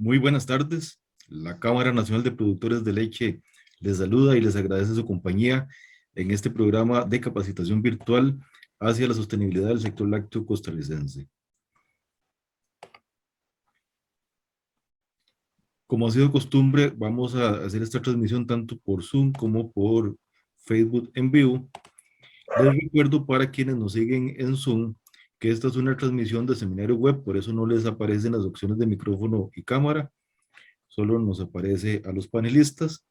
Muy buenas tardes. La Cámara Nacional de Productores de Leche les saluda y les agradece su compañía en este programa de capacitación virtual hacia la sostenibilidad del sector lácteo costarricense. Como ha sido costumbre, vamos a hacer esta transmisión tanto por Zoom como por Facebook en vivo. Les recuerdo para quienes nos siguen en Zoom que esta es una transmisión de seminario web, por eso no les aparecen las opciones de micrófono y cámara, solo nos aparece a los panelistas.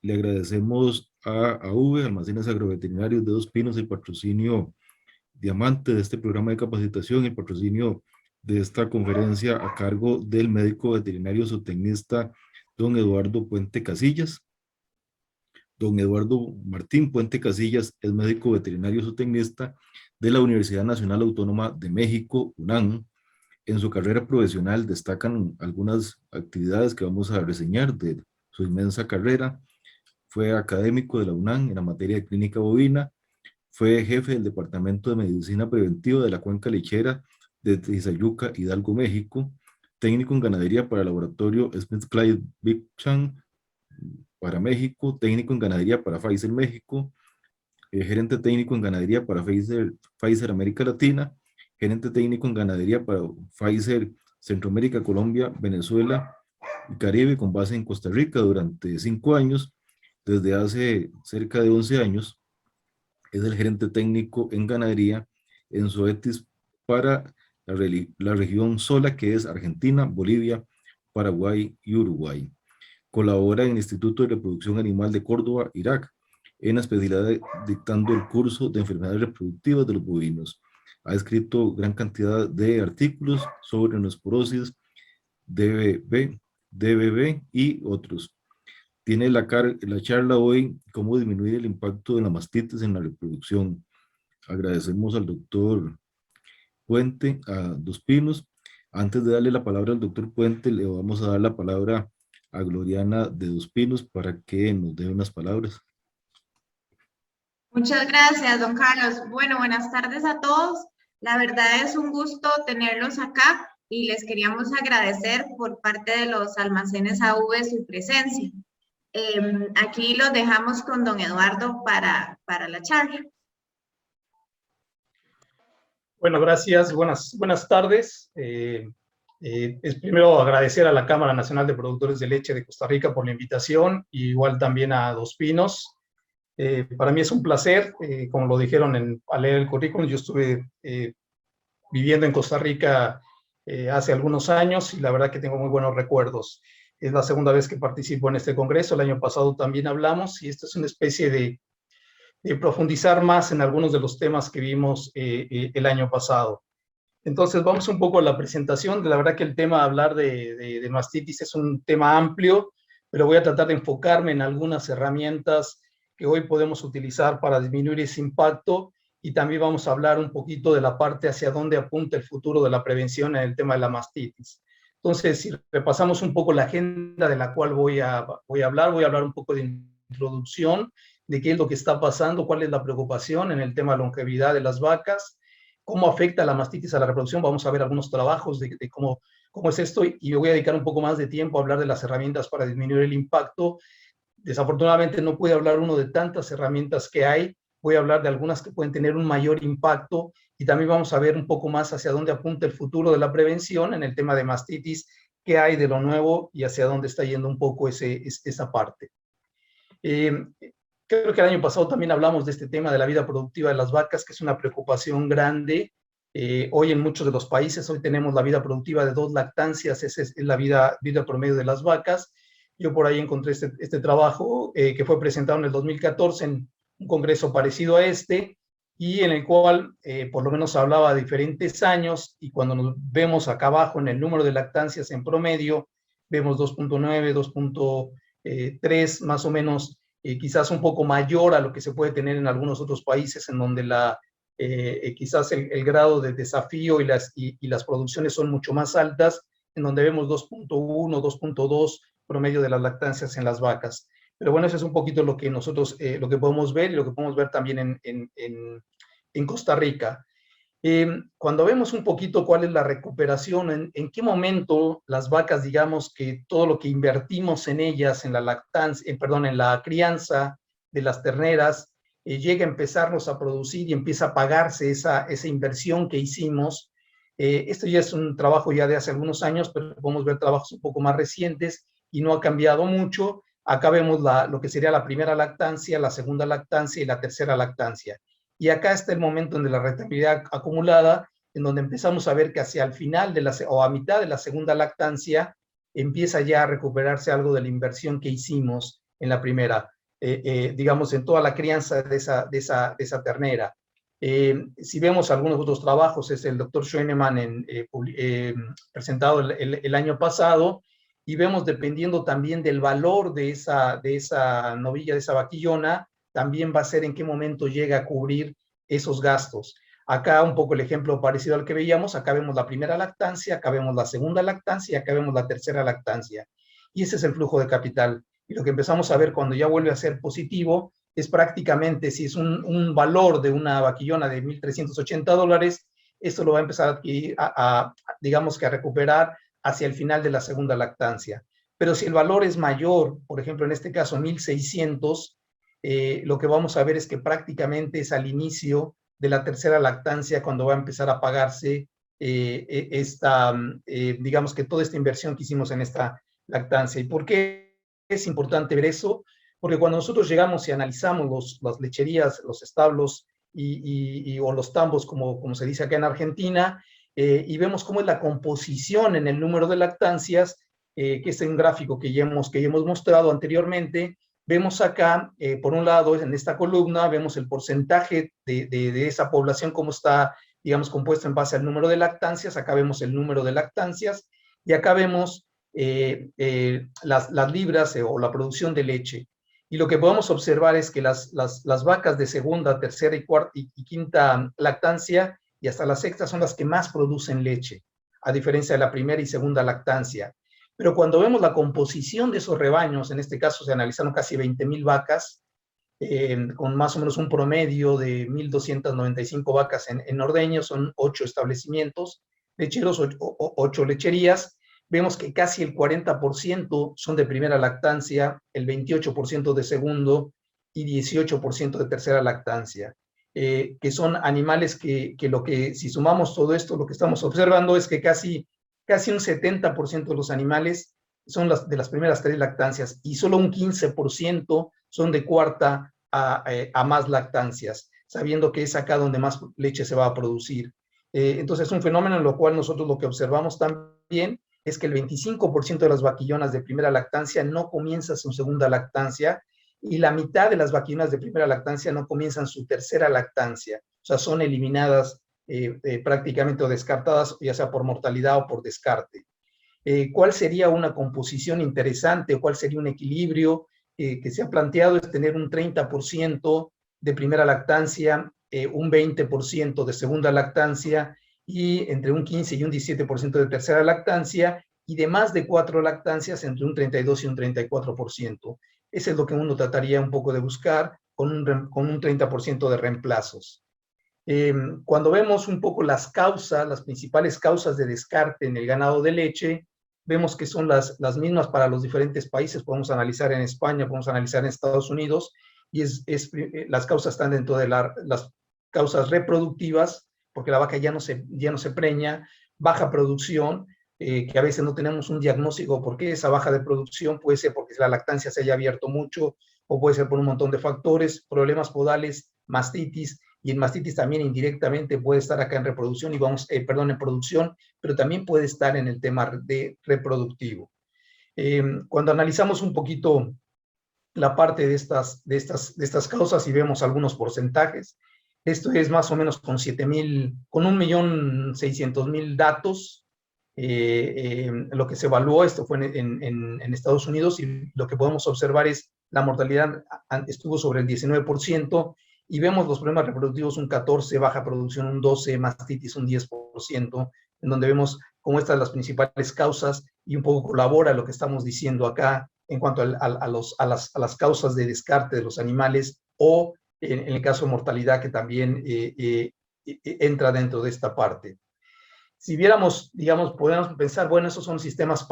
Le agradecemos a AV, Almacenes Agroveterinarios de Dos Pinos, el patrocinio diamante de este programa de capacitación, el patrocinio de esta conferencia a cargo del médico veterinario zootecnista don Eduardo Puente Casillas. Don Eduardo Martín Puente Casillas es médico veterinario zootecnista de la Universidad Nacional Autónoma de México, UNAM. En su carrera profesional destacan algunas actividades que vamos a reseñar de su inmensa carrera. Fue académico de la UNAM en la materia de clínica bovina, fue jefe del Departamento de Medicina Preventiva de la Cuenca Lechera de Tizayuca, Hidalgo, México, técnico en ganadería para el laboratorio SmithKline Bichan para México, técnico en ganadería para Pfizer México, gerente técnico en ganadería para Pfizer América Latina, gerente técnico en ganadería para Pfizer Centroamérica, Colombia, Venezuela y Caribe, con base en Costa Rica durante 5 años. Desde hace cerca de 11 años es el gerente técnico en ganadería en Zoetis para la región Sola, que es Argentina, Bolivia, Paraguay y Uruguay. Colabora en el Instituto de Reproducción Animal de Córdoba, Irak, en la especialidad dictando el curso de enfermedades reproductivas de los bovinos. Ha escrito gran cantidad de artículos sobre neurosporosis, DBB y otros. Tiene la charla hoy, cómo disminuir el impacto de la mastitis en la reproducción. Agradecemos al doctor Puente, a Dos Pinos. Antes de darle la palabra al doctor Puente, le vamos a dar la palabra a Gloriana de Dos Pinos para que nos dé unas palabras. Muchas gracias, don Carlos. Bueno, buenas tardes a todos. La verdad es un gusto tenerlos acá y les queríamos agradecer por parte de los almacenes AV su presencia. Aquí los dejamos con don Eduardo para la charla. Bueno, gracias. Buenas tardes. Es primero agradecer a la Cámara Nacional de Productores de Leche de Costa Rica por la invitación, y igual también a Dos Pinos. Para mí es un placer, como lo dijeron al leer el currículum, yo estuve viviendo en Costa Rica hace algunos años y la verdad que tengo muy buenos recuerdos. Es la segunda vez que participo en este congreso, el año pasado también hablamos, y esto es una especie de profundizar más en algunos de los temas que vimos el año pasado. Entonces vamos un poco a la presentación. La verdad que el tema, hablar de mastitis, es un tema amplio, pero voy a tratar de enfocarme en algunas herramientas que hoy podemos utilizar para disminuir ese impacto, y también vamos a hablar un poquito de la parte hacia dónde apunta el futuro de la prevención en el tema de la mastitis. Entonces, si repasamos un poco la agenda de la cual voy a hablar un poco de introducción, de qué es lo que está pasando, cuál es la preocupación en el tema de longevidad de las vacas, cómo afecta la mastitis a la reproducción. Vamos a ver algunos trabajos de cómo es esto, y yo voy a dedicar un poco más de tiempo a hablar de las herramientas para disminuir el impacto. Desafortunadamente no puede hablar uno de tantas herramientas que hay, voy a hablar de algunas que pueden tener un mayor impacto, y también vamos a ver un poco más hacia dónde apunta el futuro de la prevención en el tema de mastitis, qué hay de lo nuevo y hacia dónde está yendo un poco esa parte. Creo que el año pasado también hablamos de este tema de la vida productiva de las vacas, que es una preocupación grande. Hoy en muchos de los países, hoy tenemos la vida productiva de 2 lactancias, esa es la vida promedio de las vacas. Yo por ahí encontré este trabajo que fue presentado en el 2014 en un congreso parecido a este, y en el cual por lo menos hablaba de diferentes años, y cuando nos vemos acá abajo en el número de lactancias en promedio, vemos 2.9, 2.3 más o menos, quizás un poco mayor a lo que se puede tener en algunos otros países en donde quizás el grado de desafío y las producciones son mucho más altas, en donde vemos 2.1, 2.2 promedio de las lactancias en las vacas. Pero bueno, eso es un poquito lo que nosotros, lo que podemos ver, y lo que podemos ver también en Costa Rica. Cuando vemos un poquito cuál es la recuperación, en qué momento las vacas, digamos que todo lo que invertimos en ellas, en la lactancia, perdón, en la crianza de las terneras, llega a empezarnos a producir y empieza a pagarse esa inversión que hicimos. Esto ya es un trabajo ya de hace algunos años, pero podemos ver trabajos un poco más recientes y no ha cambiado mucho. Acá vemos lo que sería la primera lactancia, la segunda lactancia y la tercera lactancia. Y acá está el momento de la rentabilidad acumulada, en donde empezamos a ver que hacia el final o a mitad de la segunda lactancia empieza ya a recuperarse algo de la inversión que hicimos en la primera, digamos, en toda la crianza de esa ternera. Si vemos algunos otros trabajos, es el doctor Schoenemann presentado el año pasado, y vemos, dependiendo también del valor de esa novilla, de esa vaquillona, también va a ser en qué momento llega a cubrir esos gastos. Acá un poco el ejemplo parecido al que veíamos, acá vemos la primera lactancia, acá vemos la segunda lactancia y acá vemos la tercera lactancia. Y ese es el flujo de capital. Y lo que empezamos a ver cuando ya vuelve a ser positivo es prácticamente, si es un valor de una vaquillona de $1,380, esto lo va a empezar digamos que a recuperar hacia el final de la segunda lactancia. Pero si el valor es mayor, por ejemplo, en este caso 1,600, lo que vamos a ver es que prácticamente es al inicio de la tercera lactancia cuando va a empezar a pagarse digamos que toda esta inversión que hicimos en esta lactancia. ¿Y por qué es importante ver eso? Porque cuando nosotros llegamos y analizamos las lecherías, los establos o los tambos, como se dice acá en Argentina, y vemos cómo es la composición en el número de lactancias, que es un gráfico que ya hemos mostrado anteriormente. Vemos acá, por un lado, en esta columna, vemos el porcentaje de esa población, cómo está, digamos, compuesta en base al número de lactancias. Acá vemos el número de lactancias y acá vemos las libras o la producción de leche. Y lo que podemos observar es que las vacas de segunda, tercera y quinta lactancia y hasta la sexta son las que más producen leche, a diferencia de la primera y segunda lactancia. Pero cuando vemos la composición de esos rebaños, en este caso se analizaron casi 20,000 vacas, con más o menos un promedio de 1,295 vacas en ordeño, son 8 establecimientos lecheros, 8 lecherías. Vemos que casi el 40% son de primera lactancia, el 28% de segundo y 18% de tercera lactancia, que son animales que si sumamos todo esto, lo que estamos observando es que casi un 70% de los animales son de las primeras 3 lactancias y solo un 15% son de cuarta a más lactancias, sabiendo que es acá donde más leche se va a producir. Entonces es un fenómeno en lo cual nosotros lo que observamos también es que el 25% de las vaquillonas de primera lactancia no comienzan su segunda lactancia y la mitad de las vaquillonas de primera lactancia no comienzan su tercera lactancia. O sea, son eliminadas prácticamente o descartadas, ya sea por mortalidad o por descarte. ¿Cuál sería una composición interesante o cuál sería un equilibrio que se ha planteado? Es tener un 30% de primera lactancia, un 20% de segunda lactancia y entre un 15 y un 17% de tercera lactancia y de más de 4 lactancias entre un 32 y un 34%. Eso es lo que uno trataría un poco de buscar con un 30% de reemplazos. Cuando vemos un poco las principales causas de descarte en el ganado de leche, vemos que son las mismas para los diferentes países. Podemos analizar en España, podemos analizar en Estados Unidos, y las causas están dentro de las causas reproductivas, porque la vaca ya no se preña, baja producción, que a veces no tenemos un diagnóstico por qué esa baja de producción, puede ser porque la lactancia se haya abierto mucho, o puede ser por un montón de factores, problemas podales, mastitis, y en mastitis también indirectamente puede estar acá en reproducción, en producción, pero también puede estar en el tema de reproductivo. Cuando analizamos un poquito la parte de estas causas y vemos algunos porcentajes, esto es más o menos con 1,600,000 datos, lo que se evaluó. Esto fue en Estados Unidos, y lo que podemos observar es la mortalidad estuvo sobre el 19%, y vemos los problemas reproductivos un 14%, baja producción un 12%, mastitis un 10%, en donde vemos cómo estas son las principales causas y un poco colabora lo que estamos diciendo acá en cuanto a las causas de descarte de los animales, o en el caso de mortalidad, que también entra dentro de esta parte. Si viéramos, digamos, podemos pensar, bueno, esos son sistemas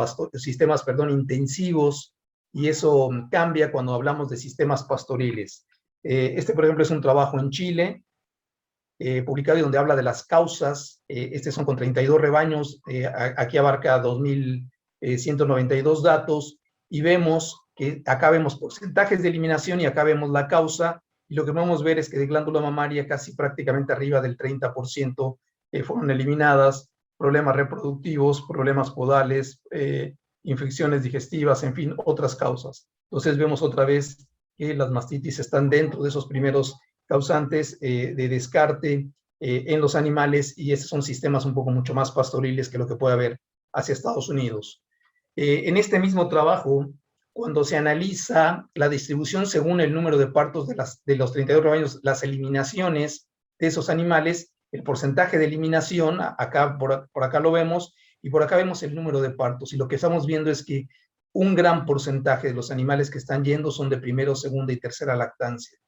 intensivos, y eso cambia cuando hablamos de sistemas pastoriles. Este, por ejemplo, es un trabajo en Chile, publicado, y donde habla de las causas. Este son con 32 rebaños, aquí abarca 2.192 datos, y vemos que acá vemos porcentajes de eliminación y acá vemos la causa, y lo que podemos ver es que de glándula mamaria casi prácticamente arriba del 30% fueron eliminadas, problemas reproductivos, problemas podales, infecciones digestivas, en fin, otras causas. Entonces vemos otra vez que las mastitis están dentro de esos primeros causantes de descarte en los animales, y estos son sistemas un poco mucho más pastoriles que lo que puede haber hacia Estados Unidos. En este mismo trabajo, cuando se analiza la distribución según el número de partos de los 32 rebaños, las eliminaciones de esos animales, el porcentaje de eliminación, acá, por acá lo vemos, y por acá vemos el número de partos, y lo que estamos viendo es que un gran porcentaje de los animales que están yendo son de primera, segunda y tercera lactancia,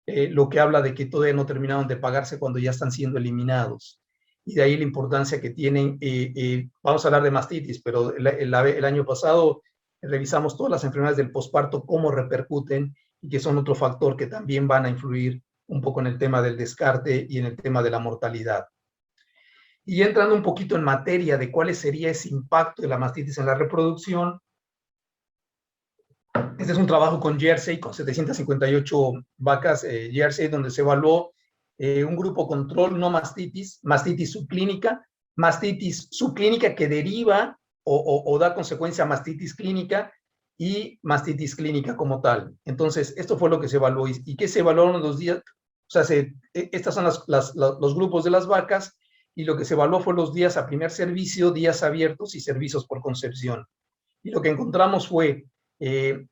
lo que habla de que todavía no terminaron de pagarse cuando ya están siendo eliminados. Y de ahí la importancia que tienen. Vamos a hablar de mastitis, pero el año pasado revisamos todas las enfermedades del posparto, cómo repercuten, y que son otro factor que también van a influir un poco en el tema del descarte y en el tema de la mortalidad. Y entrando un poquito en materia de cuál sería ese impacto de la mastitis en la reproducción, este es un trabajo con Jersey, con 758 vacas Jersey, donde se evaluó un grupo control no mastitis, mastitis subclínica que deriva o da consecuencia a mastitis clínica, y mastitis clínica como tal. Entonces, esto fue lo que se evaluó. ¿Y qué se evaluaron los días? O sea, estas son los grupos de las vacas, y lo que se evaluó fue los días a primer servicio, días abiertos y servicios por concepción. Y lo que encontramos fue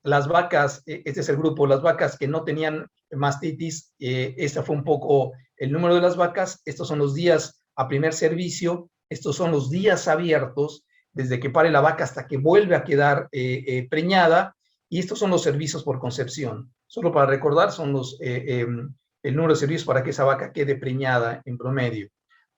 las vacas, este es el grupo, las vacas que no tenían mastitis, este fue un poco el número de las vacas. Estos son los días a primer servicio, estos son los días abiertos, desde que pare la vaca hasta que vuelve a quedar preñada, y estos son los servicios por concepción. Solo para recordar, son el número de servicios para que esa vaca quede preñada en promedio.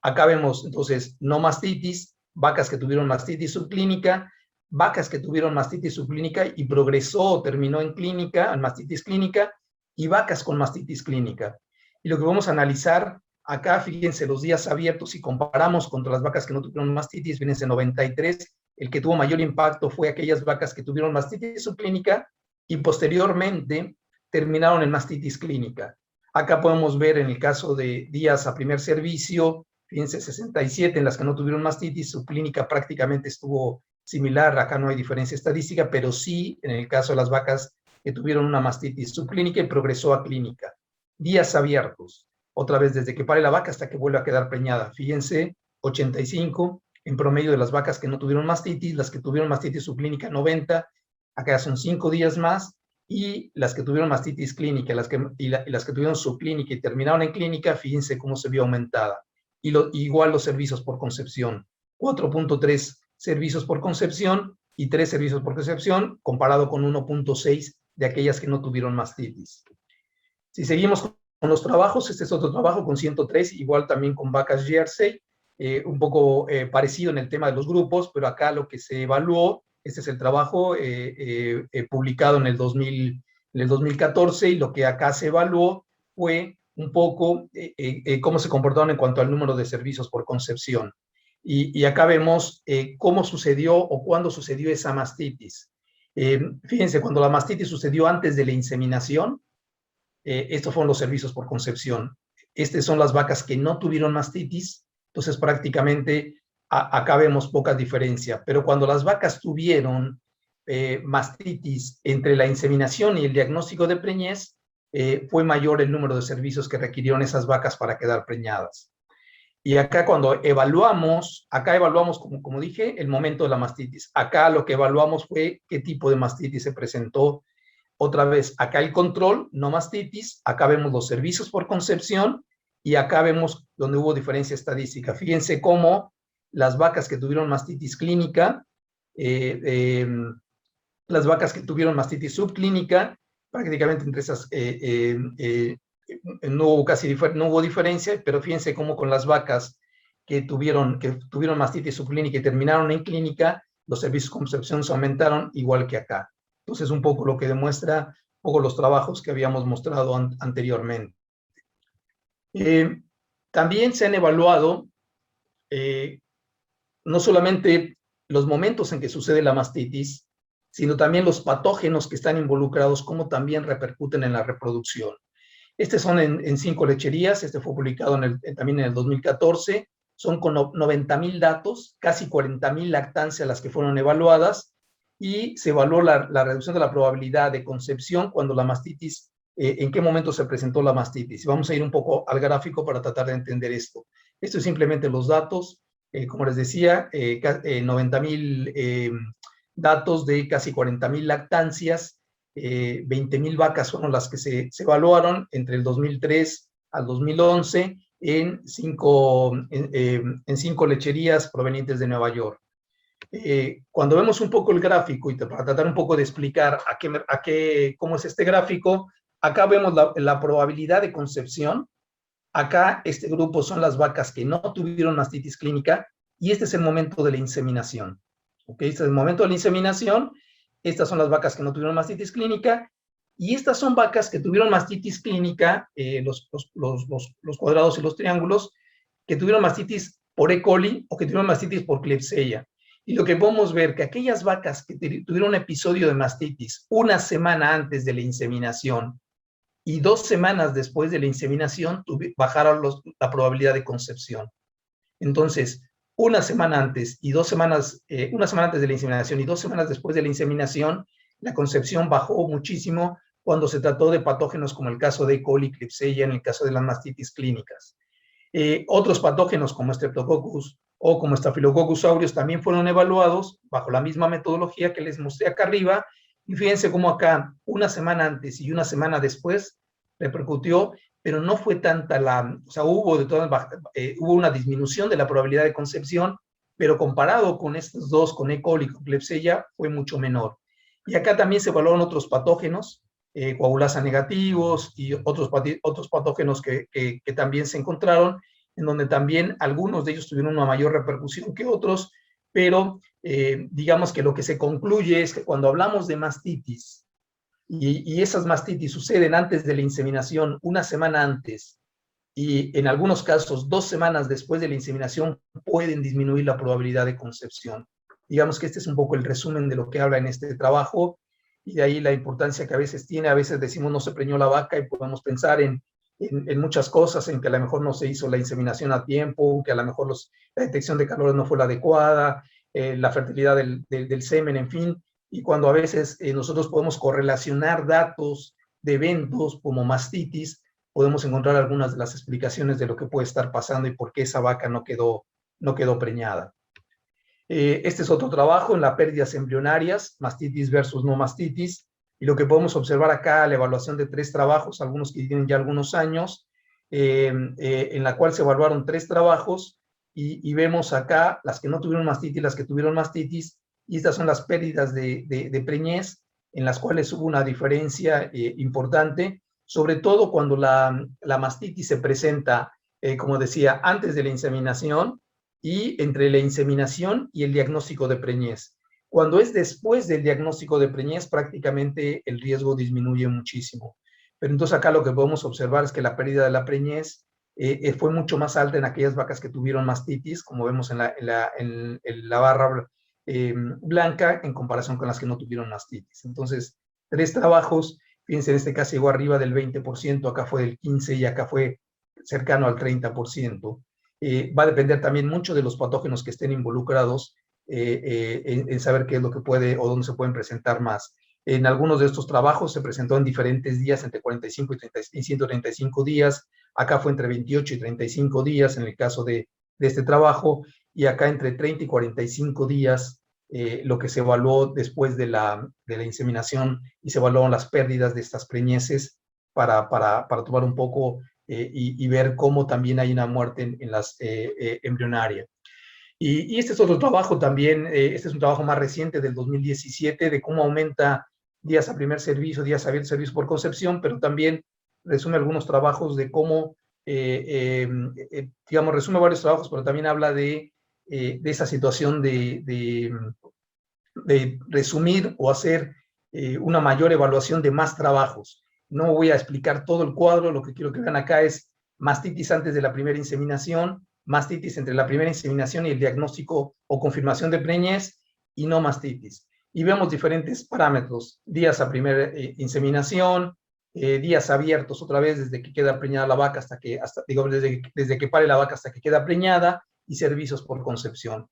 Acá vemos entonces no mastitis, vacas que tuvieron mastitis subclínica, vacas que tuvieron mastitis subclínica y progresó o terminó en clínica, en mastitis clínica, y vacas con mastitis clínica. Y lo que vamos a analizar acá, fíjense, los días abiertos, si comparamos contra las vacas que no tuvieron mastitis, fíjense, 93, el que tuvo mayor impacto fue aquellas vacas que tuvieron mastitis subclínica y posteriormente terminaron en mastitis clínica. Acá podemos ver en el caso de días a primer servicio, fíjense, 67 en las que no tuvieron mastitis, subclínica prácticamente estuvo similar, acá no hay diferencia estadística, pero sí en el caso de las vacas que tuvieron una mastitis subclínica y progresó a clínica. Días abiertos, otra vez desde que pare la vaca hasta que vuelve a quedar preñada. Fíjense, 85 en promedio de las vacas que no tuvieron mastitis, las que tuvieron mastitis subclínica 90, acá son 5 días más, y las que tuvieron mastitis clínica las que tuvieron subclínica y terminaron en clínica, fíjense cómo se vio aumentada. Y igual los servicios por concepción, 4.3 servicios por concepción y 3 servicios por concepción, comparado con 1.6 de aquellas que no tuvieron mastitis. Si seguimos con los trabajos, este es otro trabajo con 103, igual también con vacas Jersey, un poco parecido en el tema de los grupos, pero acá lo que se evaluó, este es el trabajo publicado en el 2014, y lo que acá se evaluó fue un poco cómo se comportaron en cuanto al número de servicios por concepción. Y acá vemos cómo sucedió o cuándo sucedió esa mastitis. Fíjense, cuando la mastitis sucedió antes de la inseminación, estos fueron los servicios por concepción. Estas son las vacas que no tuvieron mastitis, entonces prácticamente acá vemos poca diferencia. Pero cuando las vacas tuvieron mastitis entre la inseminación y el diagnóstico de preñez, fue mayor el número de servicios que requirieron esas vacas para quedar preñadas. Y acá cuando evaluamos, como dije, el momento de la mastitis. Acá lo que evaluamos fue qué tipo de mastitis se presentó. Otra vez, acá el control, no mastitis, acá vemos los servicios por concepción, y acá vemos donde hubo diferencia estadística. Fíjense cómo las vacas que tuvieron mastitis clínica, las vacas que tuvieron mastitis subclínica, prácticamente entre esas no hubo diferencia, pero fíjense cómo con las vacas que tuvieron mastitis subclínica y terminaron en clínica, los servicios de concepción se aumentaron igual que acá. Entonces, un poco lo que demuestra un poco los trabajos que habíamos mostrado anteriormente. También se han evaluado no solamente los momentos en que sucede la mastitis, sino también los patógenos que están involucrados, cómo también repercuten en la reproducción. Son en 5 lecherías, fue publicado también en el 2014, son con 90,000 datos, casi 40,000 lactancias las que fueron evaluadas, y se evaluó la reducción de la probabilidad de concepción cuando la mastitis, en qué momento se presentó la mastitis. Vamos a ir un poco al gráfico para tratar de entender esto. Esto es simplemente los datos, como les decía, 90,000 datos de casi 40,000 lactancias, 20,000 vacas fueron las que se evaluaron entre el 2003 al 2011 en 5 lecherías provenientes de Nueva York. Cuando vemos un poco el gráfico y para tratar un poco de explicar cómo es este gráfico, acá vemos la probabilidad de concepción. Acá este grupo son las vacas que no tuvieron mastitis clínica y este es el momento de la inseminación. ¿Okay? Este es el momento de la inseminación. Estas son las vacas que no tuvieron mastitis clínica y estas son vacas que tuvieron mastitis clínica, los cuadrados y los triángulos, que tuvieron mastitis por E. coli o que tuvieron mastitis por Klebsiella. Y lo que podemos ver que aquellas vacas que tuvieron un episodio de mastitis una semana antes de la inseminación y 2 semanas después de la inseminación bajaron la probabilidad de concepción. Entonces, una semana antes de la inseminación y 2 semanas después de la inseminación, la concepción bajó muchísimo cuando se trató de patógenos como el caso de E. coli, Klebsiella, en el caso de las mastitis clínicas. Otros patógenos como Streptococcus o como Staphylococcus aureus también fueron evaluados bajo la misma metodología que les mostré acá arriba, y fíjense cómo acá una semana antes y una semana después repercutió, pero no fue tanta hubo una disminución de la probabilidad de concepción, pero comparado con estos dos, con E. coli y con Klebsiella, fue mucho menor. Y acá también se evaluaron otros patógenos, coagulasa negativos y otros patógenos que también se encontraron, en donde también algunos de ellos tuvieron una mayor repercusión que otros, pero digamos que lo que se concluye es que cuando hablamos de mastitis, y esas mastitis suceden antes de la inseminación, una semana antes, y en algunos casos 2 semanas después de la inseminación, pueden disminuir la probabilidad de concepción. Digamos que este es un poco el resumen de lo que habla en este trabajo, y de ahí la importancia que a veces tiene. A veces decimos no se preñó la vaca y podemos pensar en muchas cosas, en que a lo mejor no se hizo la inseminación a tiempo, que a lo mejor la detección de calores no fue la adecuada, la fertilidad del semen, en fin, y cuando a veces nosotros podemos correlacionar datos de eventos como mastitis, podemos encontrar algunas de las explicaciones de lo que puede estar pasando y por qué esa vaca no quedó preñada. Este es otro trabajo en las pérdidas embrionarias, mastitis versus no mastitis, y lo que podemos observar acá, la evaluación de 3 trabajos, algunos que tienen ya algunos años, en la cual se evaluaron 3 trabajos, y vemos acá las que no tuvieron mastitis, las que tuvieron mastitis, y estas son las pérdidas de preñez, en las cuales hubo una diferencia importante, sobre todo cuando la mastitis se presenta, como decía, antes de la inseminación, y entre la inseminación y el diagnóstico de preñez. Cuando es después del diagnóstico de preñez, prácticamente el riesgo disminuye muchísimo. Pero entonces acá lo que podemos observar es que la pérdida de la preñez fue mucho más alta en aquellas vacas que tuvieron mastitis, como vemos en la barra blanca, en comparación con las que no tuvieron mastitis. Entonces, 3 trabajos, fíjense, en este caso llegó arriba del 20%, acá fue del 15% y acá fue cercano al 30%. Va a depender también mucho de los patógenos que estén involucrados en saber qué es lo que puede o dónde se pueden presentar más. En algunos de estos trabajos se presentó en diferentes días, entre 45 y 135 días. Acá fue entre 28 y 35 días en el caso de este trabajo, y acá entre 30 y 45 días lo que se evaluó después de la inseminación, y se evaluaron las pérdidas de estas preñeces para tomar un poco y ver cómo también hay una muerte en las embrionarias. Y este es otro trabajo también, este es un trabajo más reciente del 2017, de cómo aumenta días a primer servicio, días a servicio por concepción, pero también resume algunos trabajos de cómo, digamos, resume varios trabajos, pero también habla de esa situación de resumir o hacer una mayor evaluación de más trabajos. No voy a explicar todo el cuadro, lo que quiero que vean acá es mastitis antes de la primera inseminación, mastitis entre la primera inseminación y el diagnóstico o confirmación de preñez, y no mastitis. Y vemos diferentes parámetros, días a primera inseminación, días abiertos otra vez desde que queda preñada la vaca desde que pare la vaca hasta que queda preñada, y servicios por concepción.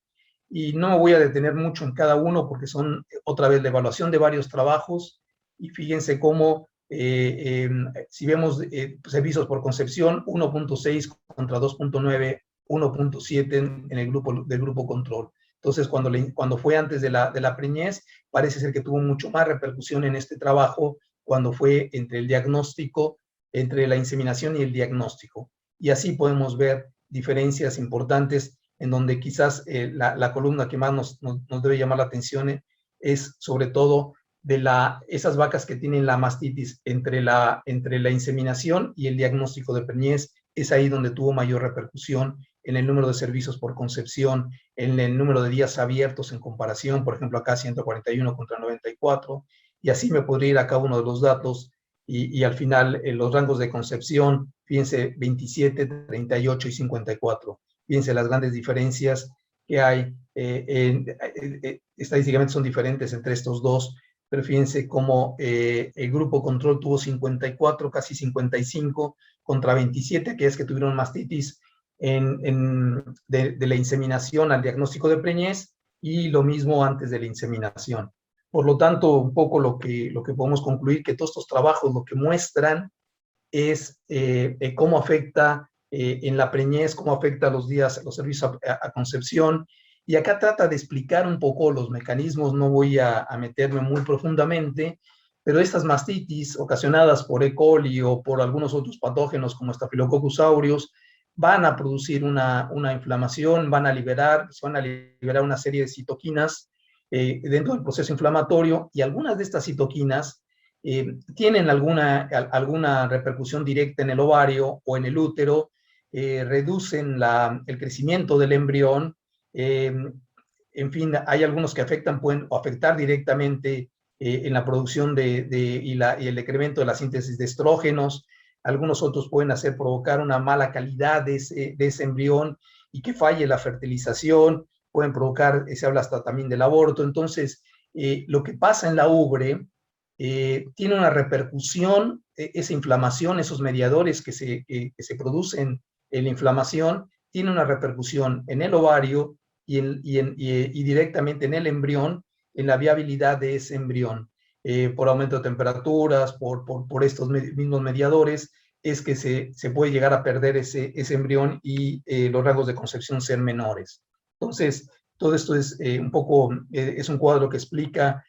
Y no me voy a detener mucho en cada uno porque son otra vez la evaluación de varios trabajos, y fíjense cómo si vemos servicios por concepción, 1.6 contra 2.9, 1.7 en el grupo del grupo control. Entonces, cuando fue antes de la preñez, parece ser que tuvo mucho más repercusión en este trabajo cuando fue entre el diagnóstico, entre la inseminación y el diagnóstico. Y así podemos ver diferencias importantes en donde quizás la columna que más nos debe llamar la atención es sobre todo de esas vacas que tienen la mastitis entre la inseminación y el diagnóstico de preñez. Es ahí donde tuvo mayor repercusión en el número de servicios por concepción, en el número de días abiertos en comparación, por ejemplo, acá 141 contra 94, y así me podría ir a cada uno de los datos, y al final los rangos de concepción, fíjense, 27, 38 y 54. Fíjense las grandes diferencias que hay, estadísticamente son diferentes entre estos dos, pero fíjense cómo el grupo control tuvo 54, casi 55, contra 27, que es que tuvieron mastitis de la inseminación al diagnóstico de preñez, y lo mismo antes de la inseminación. Por lo tanto, un poco lo que podemos concluir, que todos estos trabajos lo que muestran es cómo afecta en la preñez, cómo afecta los servicios a concepción. Y acá trata de explicar un poco los mecanismos, no voy a meterme muy profundamente, pero estas mastitis ocasionadas por E. coli o por algunos otros patógenos como Staphylococcus aureus van a producir una inflamación, se van a liberar una serie de citoquinas dentro del proceso inflamatorio, y algunas de estas citoquinas tienen alguna repercusión directa en el ovario o en el útero, reducen el crecimiento del embrión, en fin, hay algunos que pueden afectar directamente en la producción y el decremento de la síntesis de estrógenos. Algunos otros pueden provocar una mala calidad de ese embrión y que falle la fertilización, pueden provocar, se habla hasta también del aborto. Entonces, lo que pasa en la ubre tiene una repercusión, esa inflamación, esos mediadores que se producen en la inflamación, tiene una repercusión en el ovario y directamente en el embrión, en la viabilidad de ese embrión. Por aumento de temperaturas, por estos mismos mediadores, es que se puede llegar a perder ese embrión y los rangos de concepción ser menores. Entonces, todo esto es es un cuadro que explica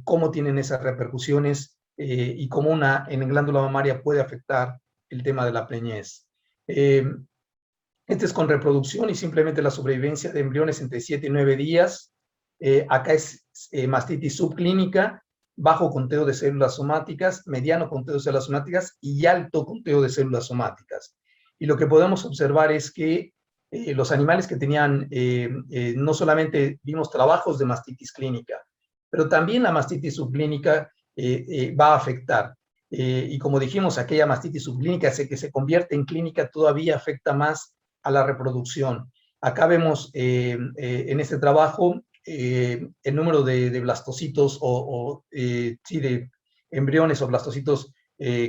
cómo tienen esas repercusiones y cómo en la glándula mamaria puede afectar el tema de la preñez. Este es con reproducción y simplemente la sobrevivencia de embriones entre 7 y 9 días. Acá es mastitis subclínica, bajo conteo de células somáticas, mediano conteo de células somáticas y alto conteo de células somáticas. Y lo que podemos observar es que los animales que tenían, no solamente vimos trabajos de mastitis clínica, pero también la mastitis subclínica va a afectar. Y como dijimos, aquella mastitis subclínica que se convierte en clínica todavía afecta más a la reproducción. Acá vemos en este trabajo el número de blastocitos de embriones o blastocitos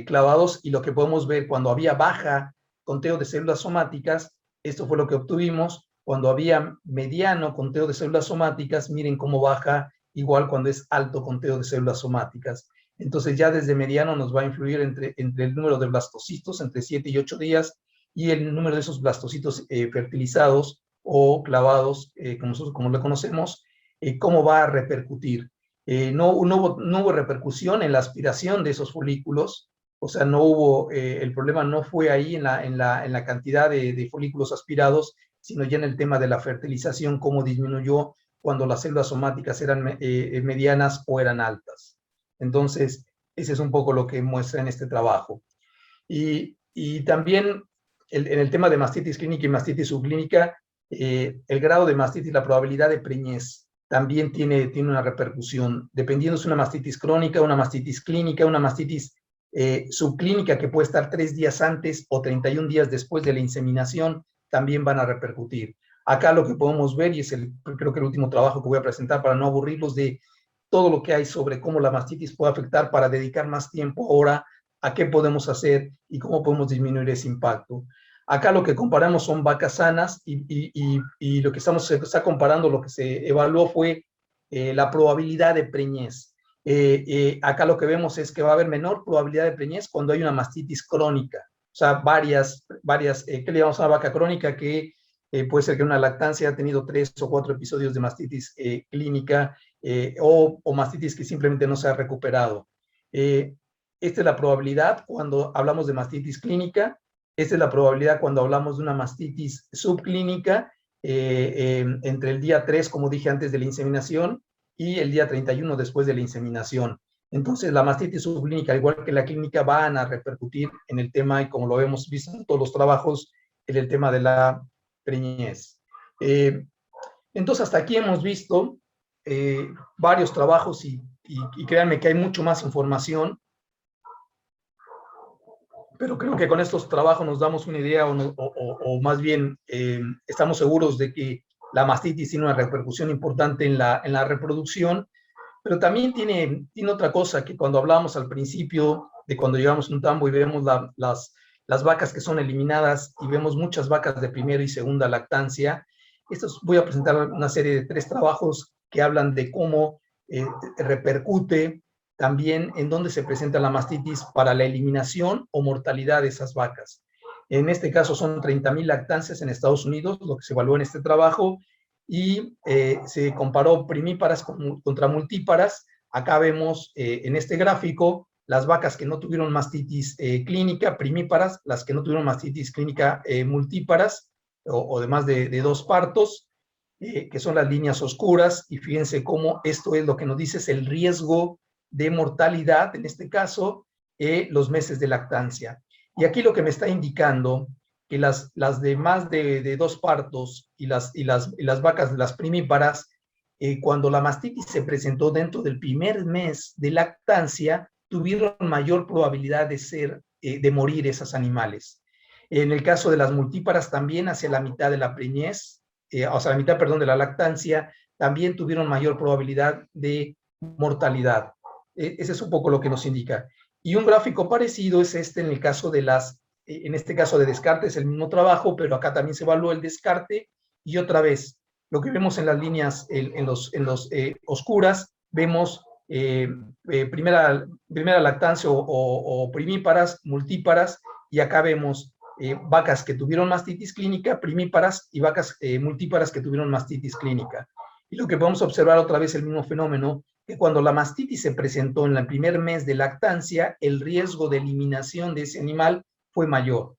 clavados, y lo que podemos ver cuando había baja conteo de células somáticas, esto fue lo que obtuvimos. Cuando había mediano conteo de células somáticas, miren cómo baja, igual cuando es alto conteo de células somáticas. Entonces ya desde mediano nos va a influir entre el número de blastocitos entre 7 y 8 días, y el número de esos blastocitos fertilizados o clavados, como lo conocemos, cómo va a repercutir. No hubo repercusión en la aspiración de esos folículos, o sea, no hubo, el problema no fue ahí en la cantidad de folículos aspirados, sino ya en el tema de la fertilización, cómo disminuyó cuando las células somáticas eran medianas o eran altas. Entonces, ese es un poco lo que muestra en este trabajo. Y también en el tema de mastitis clínica y mastitis subclínica, el grado de mastitis, la probabilidad de preñez, también tiene una repercusión, dependiendo si es una mastitis crónica, una mastitis clínica, una mastitis subclínica que puede estar 3 días antes o 31 días después de la inseminación, también van a repercutir. Acá lo que podemos ver, y es creo que el último trabajo que voy a presentar para no aburrirlos, de todo lo que hay sobre cómo la mastitis puede afectar, para dedicar más tiempo ahora a qué podemos hacer y cómo podemos disminuir ese impacto. Acá lo que comparamos son vacas sanas y lo que se está comparando, lo que se evaluó fue la probabilidad de preñez. Acá lo que vemos es que va a haber menor probabilidad de preñez cuando hay una mastitis crónica. O sea, varias ¿qué le llamamos a una vaca crónica? Que puede ser que una lactancia ha tenido 3 o 4 episodios de mastitis clínica o mastitis que simplemente no se ha recuperado. Esta es la probabilidad cuando hablamos de mastitis clínica. Esta es la probabilidad cuando hablamos de una mastitis subclínica entre el día 3, como dije antes, de la inseminación y el día 31 después de la inseminación. Entonces, la mastitis subclínica, al igual que la clínica, van a repercutir en el tema, y como lo hemos visto en todos los trabajos, en el tema de la preñez. Entonces, hasta aquí hemos visto varios trabajos y créanme que hay mucho más información, pero creo que con estos trabajos nos damos una idea o más bien estamos seguros de que la mastitis tiene una repercusión importante en la reproducción, pero también tiene otra cosa, que cuando hablamos al principio de cuando llegamos a un tambo y vemos las vacas que son eliminadas y vemos muchas vacas de primera y segunda lactancia, voy a presentar una serie de 3 trabajos que hablan de cómo repercute también en dónde se presenta la mastitis para la eliminación o mortalidad de esas vacas. En este caso son 30,000 lactancias en Estados Unidos, lo que se evaluó en este trabajo, y se comparó primíparas contra multíparas. Acá vemos en este gráfico las vacas que no tuvieron mastitis clínica, primíparas, las que no tuvieron mastitis clínica multíparas, o de más de 2 partos, que son las líneas oscuras, y fíjense cómo esto es lo que nos dice, es el riesgo de mortalidad, en este caso, los meses de lactancia. Y aquí lo que me está indicando que las de más de 2 partos y las vacas, las primíparas, cuando la mastitis se presentó dentro del primer mes de lactancia, tuvieron mayor probabilidad de morir esas animales. En el caso de las multíparas, también hacia la mitad de la preñez, o sea, la mitad, perdón, de la lactancia, también tuvieron mayor probabilidad de mortalidad. Ese es un poco lo que nos indica. Y un gráfico parecido es este en el caso de en este caso de descarte, es el mismo trabajo, pero acá también se evaluó el descarte, y otra vez, lo que vemos en las líneas, en los oscuras, vemos primera lactancia o primíparas, multíparas, y acá vemos vacas que tuvieron mastitis clínica, primíparas, y vacas multíparas que tuvieron mastitis clínica. Y lo que podemos observar otra vez el mismo fenómeno, que cuando la mastitis se presentó en el primer mes de lactancia, el riesgo de eliminación de ese animal fue mayor.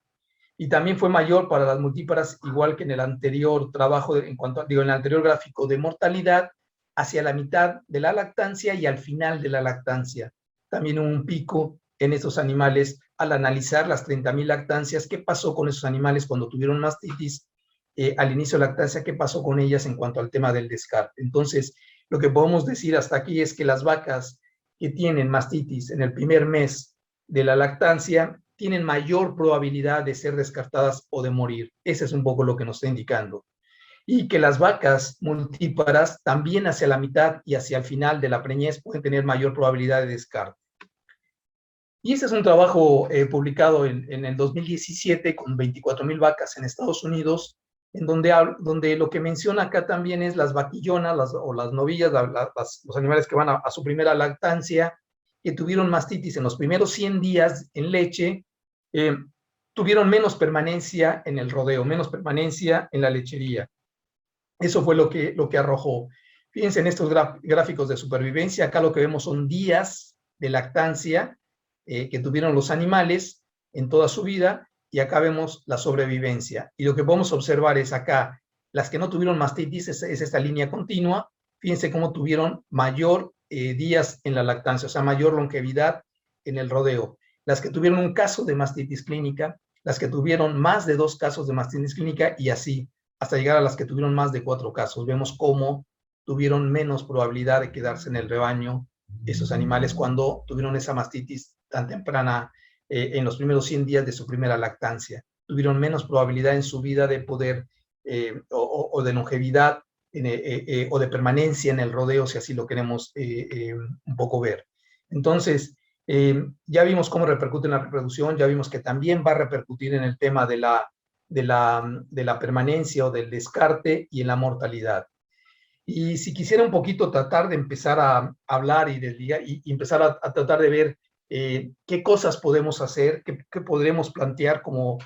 Y también fue mayor para las multíparas, igual que en el anterior trabajo, en el anterior gráfico de mortalidad, hacia la mitad de la lactancia y al final de la lactancia. También hubo un pico en esos animales al analizar las 30,000 lactancias. ¿Qué pasó con esos animales cuando tuvieron mastitis al inicio de lactancia? ¿Qué pasó con ellas en cuanto al tema del descarte? Entonces, lo que podemos decir hasta aquí es que las vacas que tienen mastitis en el primer mes de la lactancia tienen mayor probabilidad de ser descartadas o de morir. Ese es un poco lo que nos está indicando. Y que las vacas multíparas también hacia la mitad y hacia el final de la preñez pueden tener mayor probabilidad de descarte. Y este es un trabajo publicado en el 2017 con 24,000 vacas en Estados Unidos, en donde lo que menciona acá también es las vaquillonas o las novillas, los animales que van a su primera lactancia, que tuvieron mastitis en los primeros 100 días en leche, tuvieron menos permanencia en el rodeo, menos permanencia en la lechería. Eso fue lo que arrojó. Fíjense en estos gráficos de supervivencia, acá lo que vemos son días de lactancia que tuvieron los animales en toda su vida, y acá vemos la sobrevivencia. Y lo que podemos observar es acá, las que no tuvieron mastitis es esta línea continua. Fíjense cómo tuvieron mayor días en la lactancia, o sea, mayor longevidad en el rodeo. las que tuvieron un caso de mastitis clínica, las que tuvieron más de 2 casos de mastitis clínica y así, hasta llegar a las que tuvieron más de 4 casos. Vemos cómo tuvieron menos probabilidad de quedarse en el rebaño esos animales cuando tuvieron esa mastitis tan temprana en los primeros 100 días de su primera lactancia. Tuvieron menos probabilidad en su vida de poder o de longevidad o de permanencia en el rodeo, si así lo queremos un poco ver. Entonces, ya vimos cómo repercute en la reproducción, ya vimos que también va a repercutir en el tema de la permanencia o del descarte y en la mortalidad. Y si quisiera un poquito tratar de empezar a hablar y empezar a tratar de ver qué cosas podemos hacer, qué podremos plantear como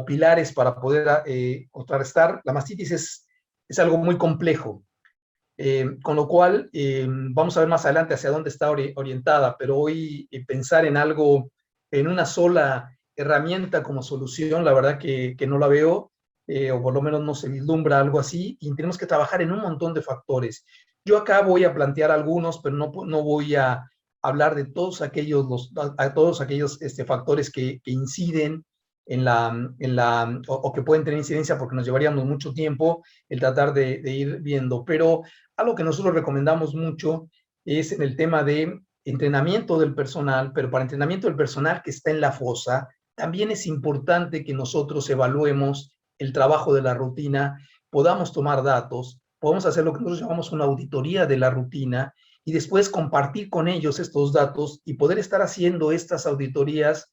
pilares para poder contrarrestar. La mastitis es algo muy complejo, con lo cual vamos a ver más adelante hacia dónde está orientada, pero hoy pensar en algo, en una sola herramienta como solución, la verdad que no la veo, o por lo menos no se vislumbra algo así, y tenemos que trabajar en un montón de factores. Yo acá voy a plantear algunos, pero no voy a hablar de todos aquellos, factores que inciden o que pueden tener incidencia, porque nos llevaríamos mucho tiempo el tratar de ir viendo. Pero algo que nosotros recomendamos mucho es en el tema de entrenamiento del personal, pero para entrenamiento del personal que está en la fosa, también es importante que nosotros evaluemos el trabajo de la rutina, podamos tomar datos, podamos hacer lo que nosotros llamamos una auditoría de la rutina y después compartir con ellos estos datos y poder estar haciendo estas auditorías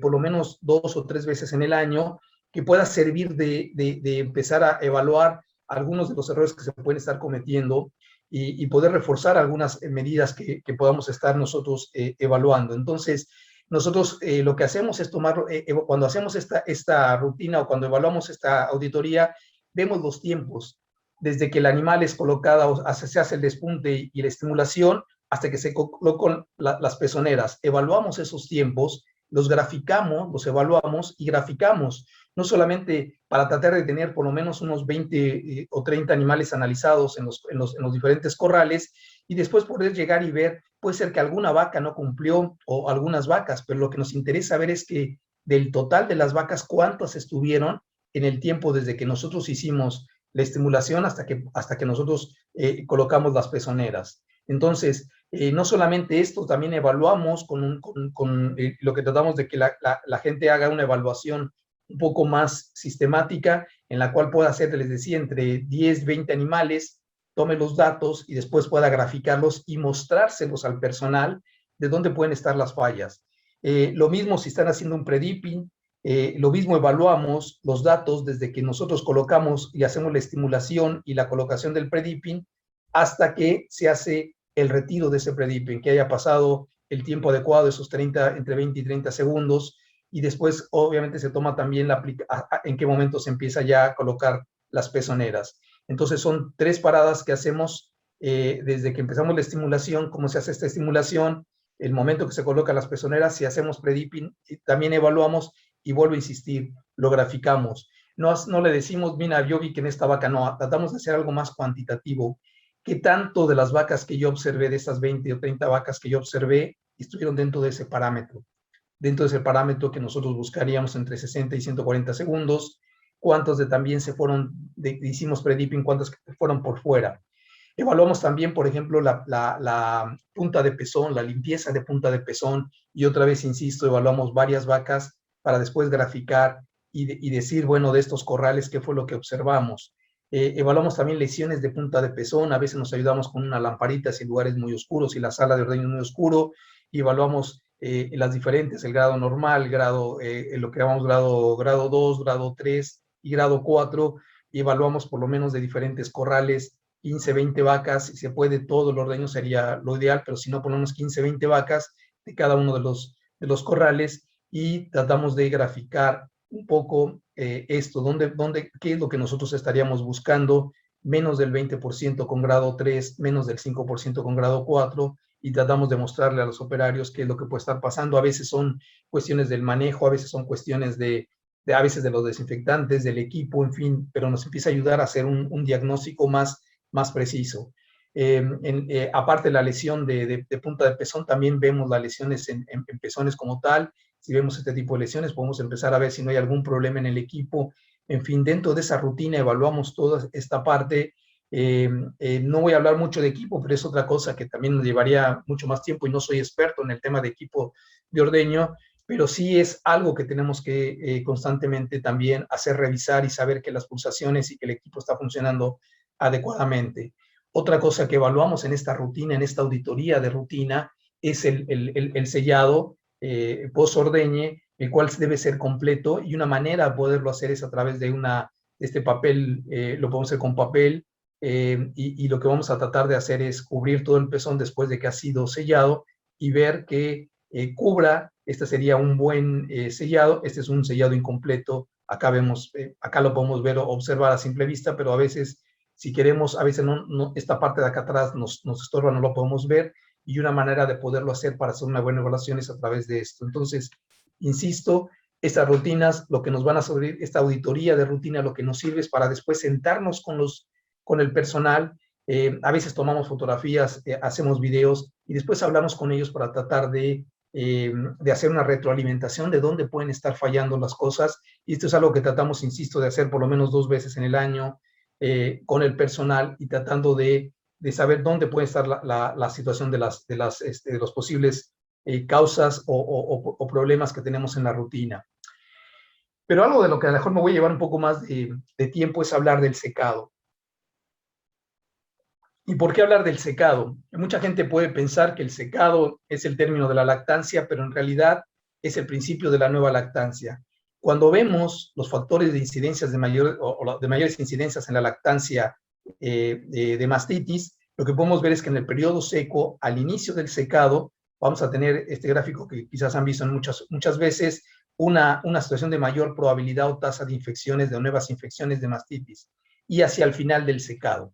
por lo menos 2 o 3 veces en el año, que pueda servir de empezar a evaluar algunos de los errores que se pueden estar cometiendo y poder reforzar algunas medidas que podamos estar nosotros evaluando. Entonces, nosotros lo que hacemos es tomar, cuando hacemos esta rutina o cuando evaluamos esta auditoría, vemos los tiempos, desde que el animal es colocado, se hace el despunte y la estimulación, hasta que se colocan las pezoneras. Evaluamos esos tiempos, los graficamos, los evaluamos y graficamos, no solamente para tratar de tener por lo menos unos 20 o 30 animales analizados en los diferentes corrales, y después poder llegar y ver, puede ser que alguna vaca no cumplió o algunas vacas, pero lo que nos interesa ver es que del total de las vacas, cuántas estuvieron en el tiempo desde que nosotros hicimos la estimulación hasta que nosotros colocamos las pezoneras. Entonces, no solamente esto, también evaluamos con lo que tratamos de que la gente haga una evaluación un poco más sistemática, en la cual pueda hacer, les decía, entre 10, 20 animales, tome los datos y después pueda graficarlos y mostrárselos al personal de dónde pueden estar las fallas. Lo mismo si están haciendo un pre-dipping, lo mismo evaluamos los datos desde que nosotros colocamos y hacemos la estimulación y la colocación del pre-dipping hasta que se hace el retiro de ese pre-dipping, que haya pasado el tiempo adecuado, esos entre 20 y 30 segundos, y después obviamente se toma también en qué momento se empieza ya a colocar las pezoneras. Entonces son 3 paradas que hacemos desde que empezamos la estimulación, cómo se hace esta estimulación, el momento que se colocan las pezoneras, si hacemos pre-dipping, también evaluamos y vuelvo a insistir, lo graficamos. No le decimos, mira, yo vi que en esta vaca no, tratamos de hacer algo más cuantitativo. ¿Qué tanto de las vacas que yo observé, de estas 20 o 30 vacas que yo observé, estuvieron dentro de ese parámetro? Dentro de ese parámetro que nosotros buscaríamos entre 60 y 140 segundos, cuántos también hicimos pre-dipping, cuántos fueron por fuera. Evaluamos también, por ejemplo, la punta de pezón, la limpieza de punta de pezón, y otra vez, insisto, evaluamos varias vacas para después graficar y decir, bueno, de estos corrales, ¿qué fue lo que observamos? Evaluamos también lesiones de punta de pezón, a veces nos ayudamos con una lamparita si el lugar es muy oscuro, si la sala de ordeño es muy oscuro, y evaluamos las diferentes, el grado normal, lo que llamamos grado 2, grado 3 y grado 4, y evaluamos por lo menos de diferentes corrales, 15, 20 vacas, si se puede todo el ordeño sería lo ideal, pero si no, por lo menos 15, 20 vacas de cada uno de los corrales, y tratamos de graficar un poco esto, qué es lo que nosotros estaríamos buscando, menos del 20% con grado 3, menos del 5% con grado 4, y tratamos de mostrarle a los operarios qué es lo que puede estar pasando. A veces son cuestiones del manejo, a veces son cuestiones a veces de los desinfectantes, del equipo, en fin, pero nos empieza a ayudar a hacer un diagnóstico más preciso. Aparte de la lesión de punta de pezón, también vemos las lesiones en pezones como tal. Si vemos este tipo de lesiones, podemos empezar a ver si no hay algún problema en el equipo. En fin, dentro de esa rutina evaluamos toda esta parte. No voy a hablar mucho de equipo, pero es otra cosa que también nos llevaría mucho más tiempo y no soy experto en el tema de equipo de ordeño, pero sí es algo que tenemos que constantemente también hacer revisar y saber que las pulsaciones y que el equipo está funcionando adecuadamente. Otra cosa que evaluamos en esta rutina, en esta auditoría de rutina, es el sellado post-ordeñe, el cual debe ser completo, y una manera de poderlo hacer es a través de este papel, lo podemos hacer con papel, y lo que vamos a tratar de hacer es cubrir todo el pezón después de que ha sido sellado y ver que cubra. Este sería un buen sellado. Este es un sellado incompleto. Acá vemos, acá lo podemos ver o observar a simple vista, pero a veces, si queremos, a veces esta parte de acá atrás nos estorba, no lo podemos ver, y una manera de poderlo hacer para hacer una buena evaluación es a través de esto. Entonces, insisto, estas rutinas, lo que nos van a servir, esta auditoría de rutina, lo que nos sirve es para después sentarnos con el personal. A veces tomamos fotografías, hacemos videos y después hablamos con ellos para tratar de hacer una retroalimentación de dónde pueden estar fallando las cosas. Y esto es algo que tratamos, insisto, de hacer por lo menos 2 veces en el año con el personal, y tratando de saber dónde puede estar la situación de los posibles causas o problemas que tenemos en la rutina. Pero algo de lo que a lo mejor me voy a llevar un poco más de tiempo es hablar del secado. ¿Y por qué hablar del secado? Mucha gente puede pensar que el secado es el término de la lactancia, pero en realidad es el principio de la nueva lactancia. Cuando vemos los factores de incidencias de mayores incidencias en la lactancia de mastitis, lo que podemos ver es que en el periodo seco, al inicio del secado, vamos a tener este gráfico que quizás han visto en muchas veces, una situación de mayor probabilidad o tasa de infecciones, de nuevas infecciones de mastitis, y hacia el final del secado.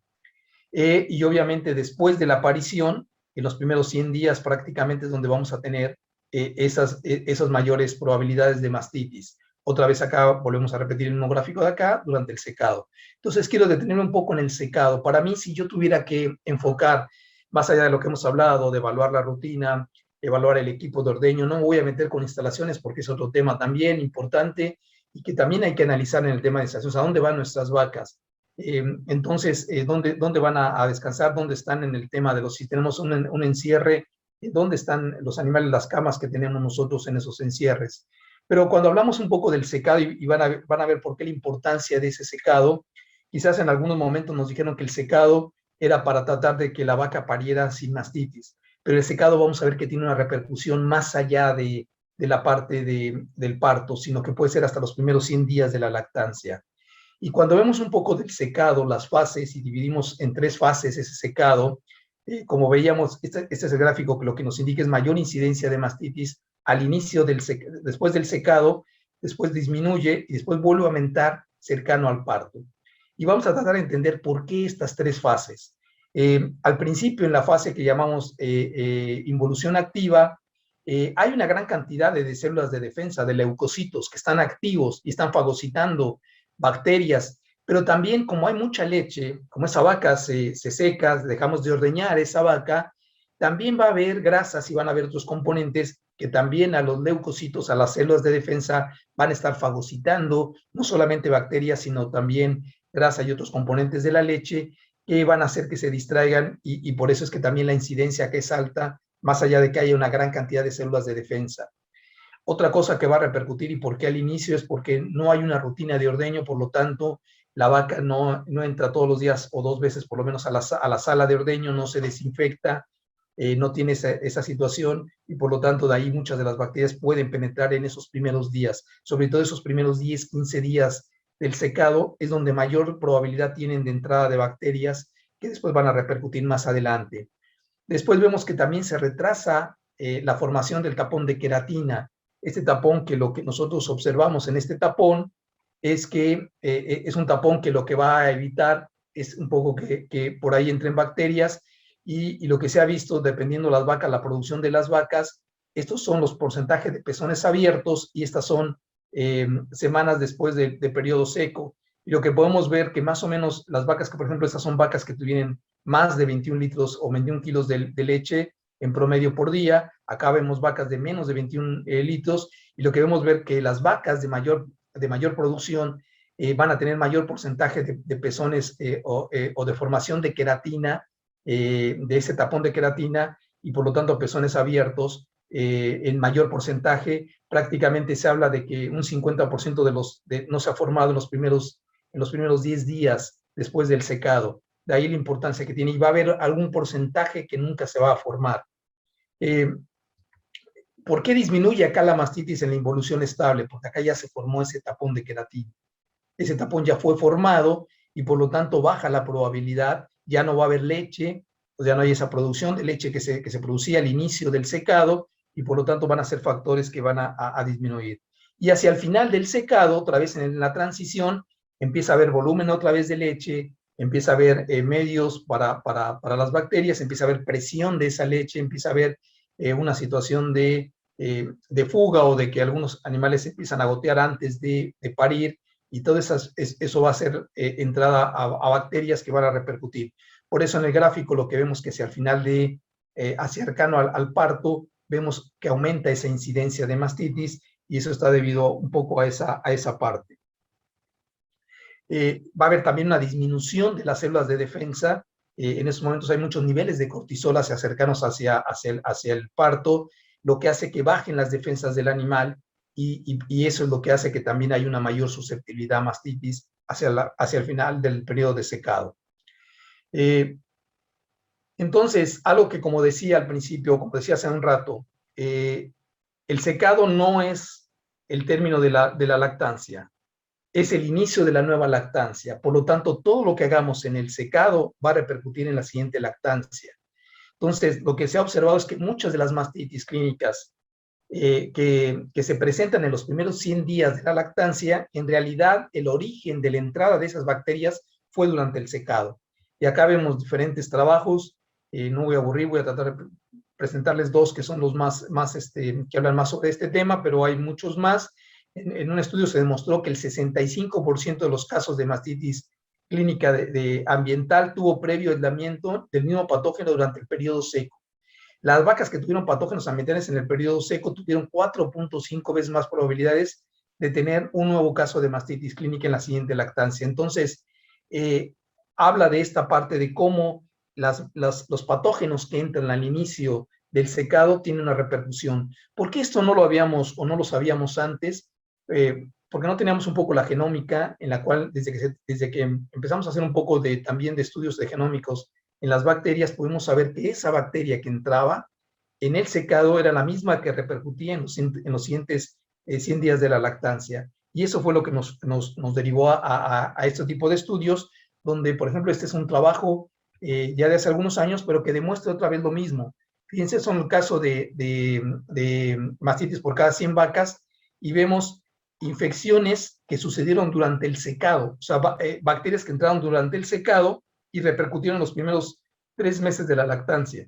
Y obviamente después de la aparición, en los primeros 100 días prácticamente es donde vamos a tener esas mayores probabilidades de mastitis. Otra vez acá volvemos a repetir el mismo gráfico de acá durante el secado. Entonces quiero detenerme un poco en el secado. Para mí, si yo tuviera que enfocar, más allá de lo que hemos hablado, de evaluar la rutina, evaluar el equipo de ordeño, no me voy a meter con instalaciones porque es otro tema también importante y que también hay que analizar en el tema de instalaciones. ¿A dónde van nuestras vacas? Entonces, ¿dónde van a descansar? ¿Dónde están en el tema de si tenemos un encierre? ¿Dónde están los animales, las camas que tenemos nosotros en esos encierres? Pero cuando hablamos un poco del secado, y van a ver por qué la importancia de ese secado, quizás en algunos momentos nos dijeron que el secado era para tratar de que la vaca pariera sin mastitis, pero el secado vamos a ver que tiene una repercusión más allá de la parte del parto, sino que puede ser hasta los primeros 100 días de la lactancia. Y cuando vemos un poco del secado, las fases, y dividimos en 3 fases ese secado, como veíamos, este es el gráfico que lo que nos indica es mayor incidencia de mastitis al inicio después del secado, después disminuye y después vuelve a aumentar cercano al parto. Y vamos a tratar de entender por qué estas 3 fases. Al principio, en la fase que llamamos involución activa, hay una gran cantidad de células de defensa, de leucocitos, que están activos y están fagocitando bacterias, pero también como hay mucha leche, como esa vaca se seca, dejamos de ordeñar esa vaca, también va a haber grasas y van a haber otros componentes que también a los leucocitos, a las células de defensa, van a estar fagocitando, no solamente bacterias, sino también grasa y otros componentes de la leche, que van a hacer que se distraigan, y por eso es que también la incidencia que es alta, más allá de que haya una gran cantidad de células de defensa. Otra cosa que va a repercutir, y por qué al inicio, es porque no hay una rutina de ordeño, por lo tanto, la vaca no entra todos los días o 2 veces por lo menos a la sala de ordeño, no se desinfecta, no tiene esa situación, y por lo tanto de ahí muchas de las bacterias pueden penetrar en esos primeros días. Sobre todo esos primeros 10, 15 días del secado es donde mayor probabilidad tienen de entrada de bacterias que después van a repercutir más adelante. Después vemos que también se retrasa la formación del tapón de queratina. Este tapón, que lo que nosotros observamos en este tapón es que es un tapón que lo que va a evitar es un poco que por ahí entren bacterias, y lo que se ha visto, dependiendo las vacas, la producción de las vacas, estos son los porcentajes de pezones abiertos, y estas son semanas después de periodo seco. Y lo que podemos ver que más o menos las vacas, que por ejemplo estas son vacas que tienen más de 21 litros o 21 kilos de leche en promedio por día. Acá vemos vacas de menos de 21 litros, y lo que vemos ver que las vacas de mayor producción van a tener mayor porcentaje de pezones o de formación de queratina, de ese tapón de queratina, y por lo tanto pezones abiertos en mayor porcentaje. Prácticamente se habla de que un 50% no se ha formado en los primeros 10 días después del secado. De ahí la importancia que tiene, y va a haber algún porcentaje que nunca se va a formar. ¿Por qué disminuye acá la mastitis en la involución estable? Porque acá ya se formó ese tapón de queratina. Ese tapón ya fue formado y por lo tanto baja la probabilidad, ya no va a haber leche, o ya no hay esa producción de leche que se producía al inicio del secado, y por lo tanto van a ser factores que van a disminuir. Y hacia el final del secado, otra vez en la transición, empieza a haber volumen otra vez de leche, empieza a haber medios para las bacterias, empieza a haber presión de esa leche, empieza a haber una situación de fuga, o de que algunos animales empiezan a gotear antes de parir, y todo eso va a ser entrada a bacterias que van a repercutir. Por eso en el gráfico lo que vemos que hacia el final hacia cercano al parto, vemos que aumenta esa incidencia de mastitis, y eso está debido un poco a esa parte. Va a haber también una disminución de las células de defensa. En estos momentos hay muchos niveles de cortisol cercanos hacia el parto, lo que hace que bajen las defensas del animal, y eso es lo que hace que también hay una mayor susceptibilidad a mastitis hacia el final del periodo de secado. Entonces, algo que, como decía al principio, como decía hace un rato, el secado no es el término de la lactancia, es el inicio de la nueva lactancia. Por lo tanto, todo lo que hagamos en el secado va a repercutir en la siguiente lactancia. Entonces, lo que se ha observado es que muchas de las mastitis clínicas que se presentan en los primeros 100 días de la lactancia, en realidad el origen de la entrada de esas bacterias fue durante el secado. Y acá vemos diferentes trabajos. No voy a aburrir, voy a tratar de presentarles dos que son los que hablan más sobre este tema, pero hay muchos más. En un estudio se demostró que el 65% de los casos de mastitis clínica de ambiental tuvo previo aislamiento del mismo patógeno durante el periodo seco. Las vacas que tuvieron patógenos ambientales en el periodo seco tuvieron 4.5 veces más probabilidades de tener un nuevo caso de mastitis clínica en la siguiente lactancia. Entonces, habla de esta parte de cómo los patógenos que entran al inicio del secado tienen una repercusión. ¿Por qué esto no lo habíamos o no lo sabíamos antes? Porque no teníamos un poco la genómica, en la cual desde que empezamos a hacer un poco también de estudios de genómicos en las bacterias, pudimos saber que esa bacteria que entraba en el secado era la misma que repercutía en los siguientes 100 días de la lactancia. Y eso fue lo que nos derivó a este tipo de estudios, donde, por ejemplo, este es un trabajo ya de hace algunos años, pero que demuestra otra vez lo mismo. Fíjense, son el caso de mastitis por cada 100 vacas, y vemos infecciones que sucedieron durante el secado, o sea, bacterias que entraron durante el secado y repercutieron en los primeros 3 meses de la lactancia.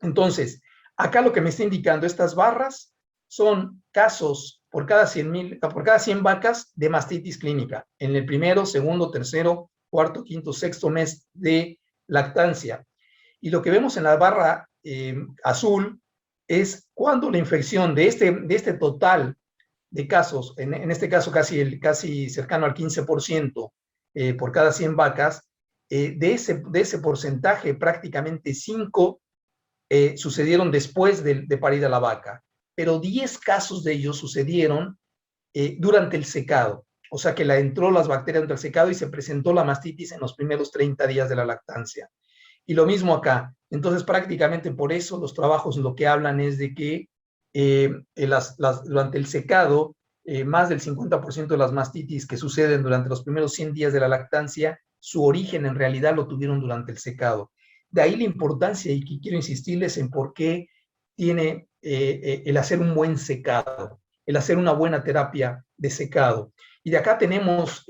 Entonces, acá lo que me está indicando estas barras son casos por cada 100 vacas de mastitis clínica, en el primero, segundo, tercero, cuarto, quinto, sexto mes de lactancia. Y lo que vemos en la barra azul es cuando la infección de este total de casos, en este caso casi cercano al 15% por cada 100 vacas, de ese porcentaje prácticamente 5 sucedieron después de parida la vaca, pero 10 casos de ellos sucedieron durante el secado, o sea que entró las bacterias durante el secado y se presentó la mastitis en los primeros 30 días de la lactancia. Y lo mismo acá. Entonces, prácticamente por eso los trabajos lo que hablan es de que durante el secado, más del 50% de las mastitis que suceden durante los primeros 100 días de la lactancia, su origen en realidad lo tuvieron durante el secado. De ahí la importancia, y que quiero insistirles en por qué tiene el hacer un buen secado, el hacer una buena terapia de secado. Y de acá tenemos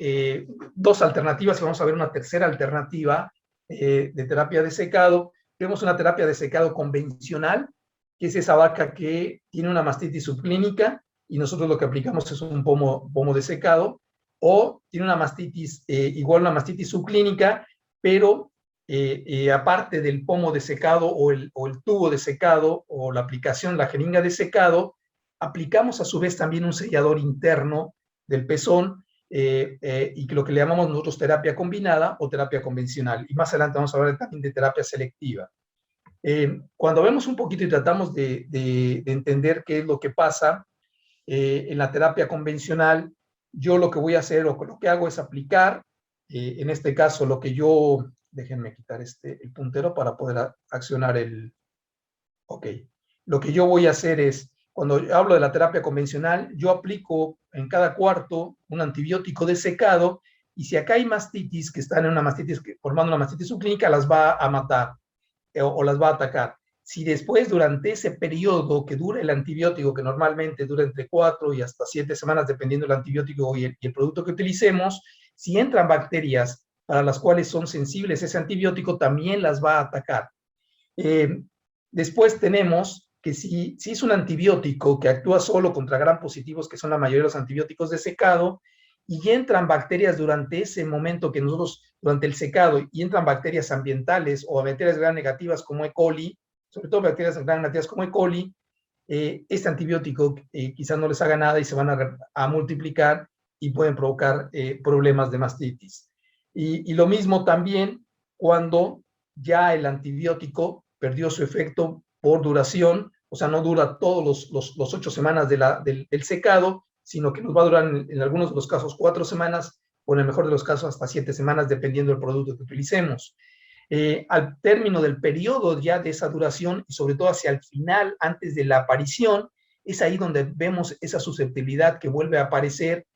2 alternativas, y vamos a ver una tercera alternativa de terapia de secado. Tenemos una terapia de secado convencional, que es esa vaca que tiene una mastitis subclínica, y nosotros lo que aplicamos es un pomo de secado, o tiene una mastitis, igual una mastitis subclínica, pero aparte del pomo de secado o el tubo de secado o la aplicación, la jeringa de secado, aplicamos a su vez también un sellador interno del pezón y lo que le llamamos nosotros terapia combinada o terapia convencional. Y más adelante vamos a hablar también de terapia selectiva. Cuando vemos un poquito y tratamos de entender qué es lo que pasa en la terapia convencional, yo lo que voy a hacer o lo que hago es aplicar, en este caso lo que yo, déjenme quitar el puntero para poder accionar ok. Lo que yo voy a hacer es, cuando hablo de la terapia convencional, yo aplico en cada cuarto un antibiótico de secado y si acá hay mastitis que están en una mastitis, formando una mastitis subclínica, las va a matar o las va a atacar. Si después, durante ese periodo que dura el antibiótico, que normalmente dura entre 4 y hasta 7 semanas, dependiendo del antibiótico y el producto que utilicemos, si entran bacterias para las cuales son sensibles ese antibiótico, también las va a atacar. Después tenemos que si es un antibiótico que actúa solo contra gram positivos, que son la mayoría de los antibióticos de secado, y entran bacterias durante ese momento que nosotros, durante el secado, y entran bacterias ambientales o bacterias gram negativas como E. coli, sobre todo bacterias gram negativas como E. coli, este antibiótico quizás no les haga nada y se van a multiplicar y pueden provocar problemas de mastitis. Y lo mismo también cuando ya el antibiótico perdió su efecto por duración, o sea, no dura todos los 8 semanas del secado, sino que nos va a durar en algunos de los casos 4 semanas, o en el mejor de los casos hasta 7 semanas, dependiendo del producto que utilicemos. Al término del periodo ya de esa duración, y sobre todo hacia el final, antes de la aparición, es ahí donde vemos esa susceptibilidad que vuelve a aparecer